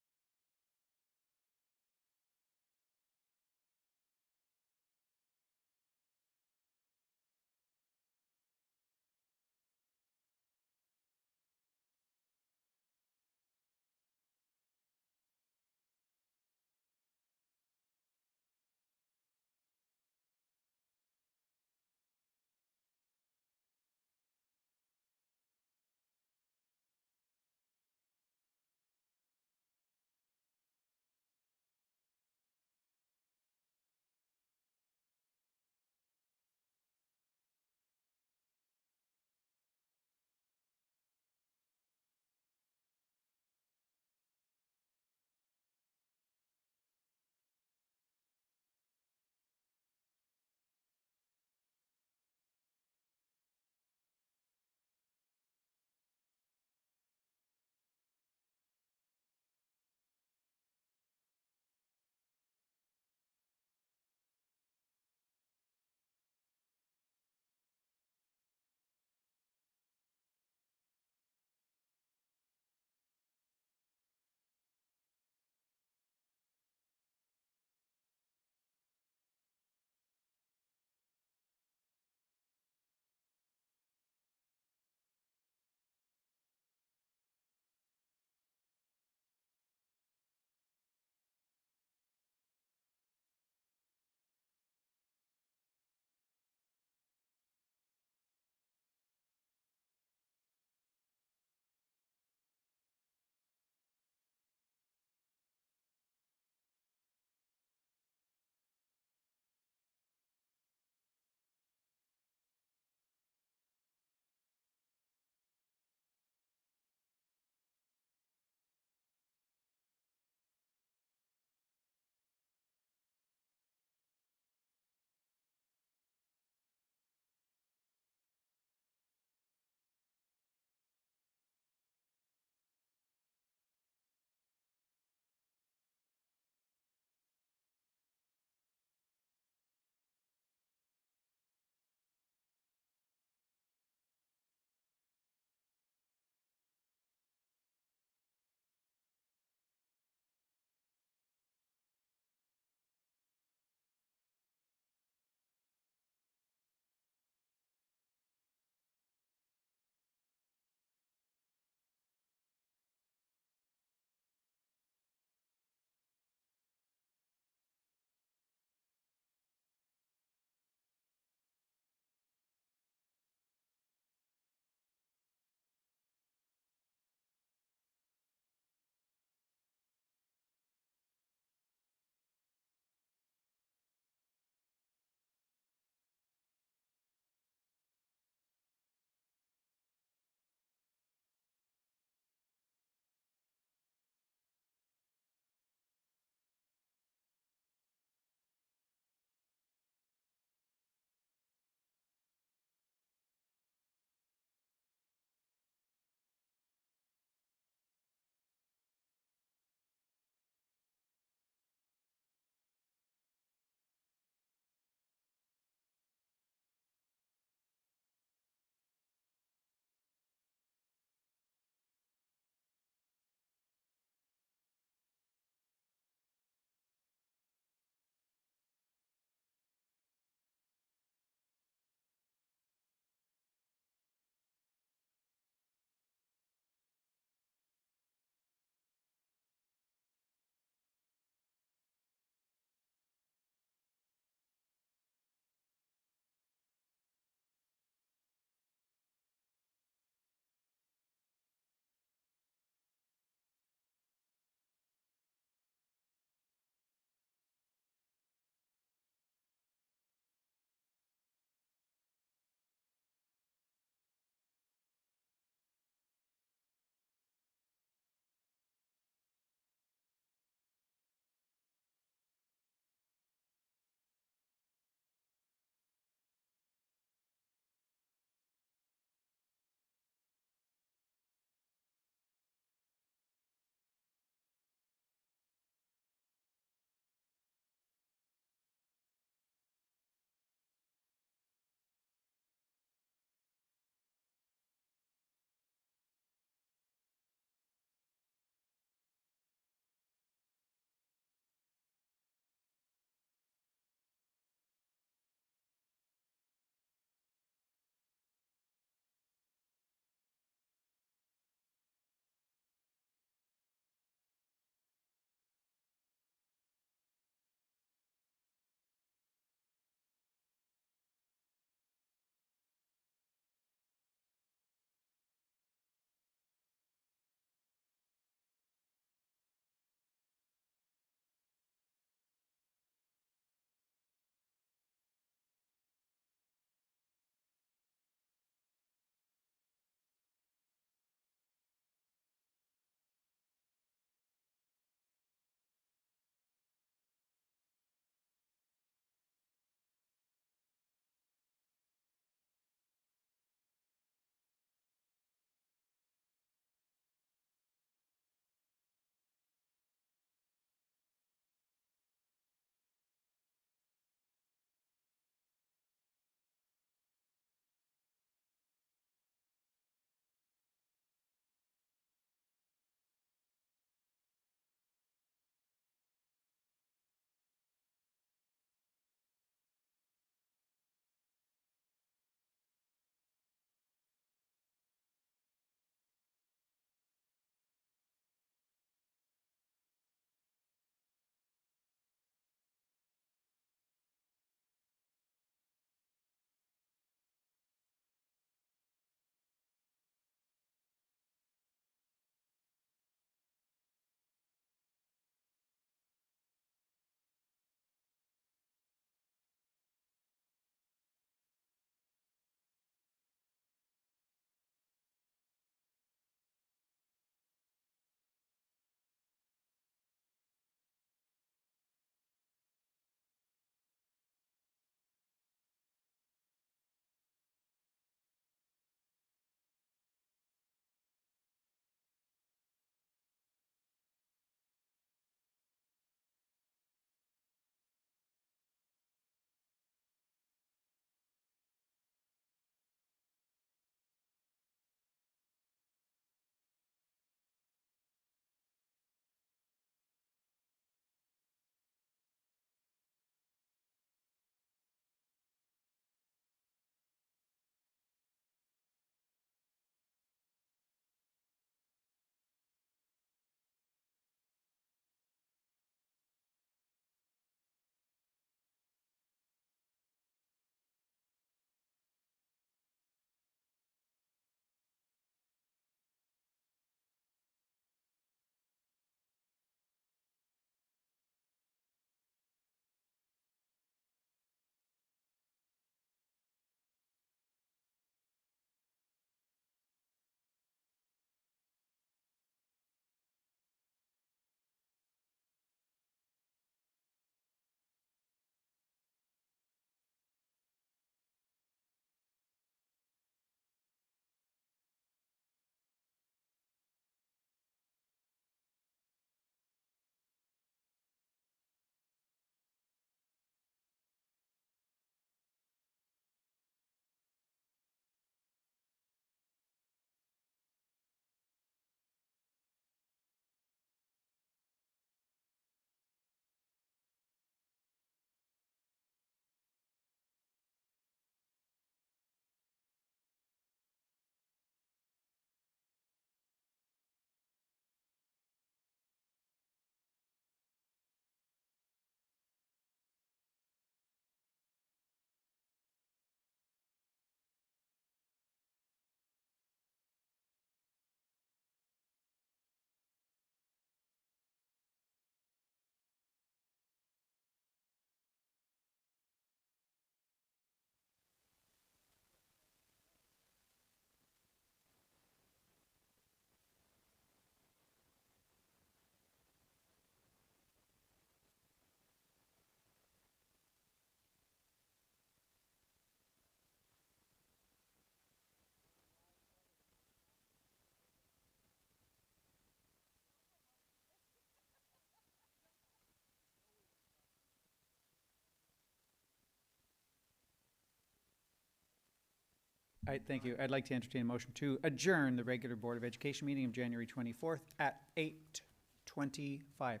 Thank you. I'd like to entertain a motion to adjourn the regular Board of Education meeting of January 24th at 8:25.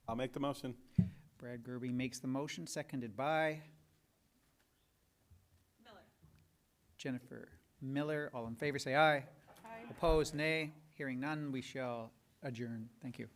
I'll make the motion. Brad Gerby makes the motion, seconded by Jennifer Miller. All in favor, say aye. Aye. Opposed, nay. Hearing none, we shall adjourn. Thank you.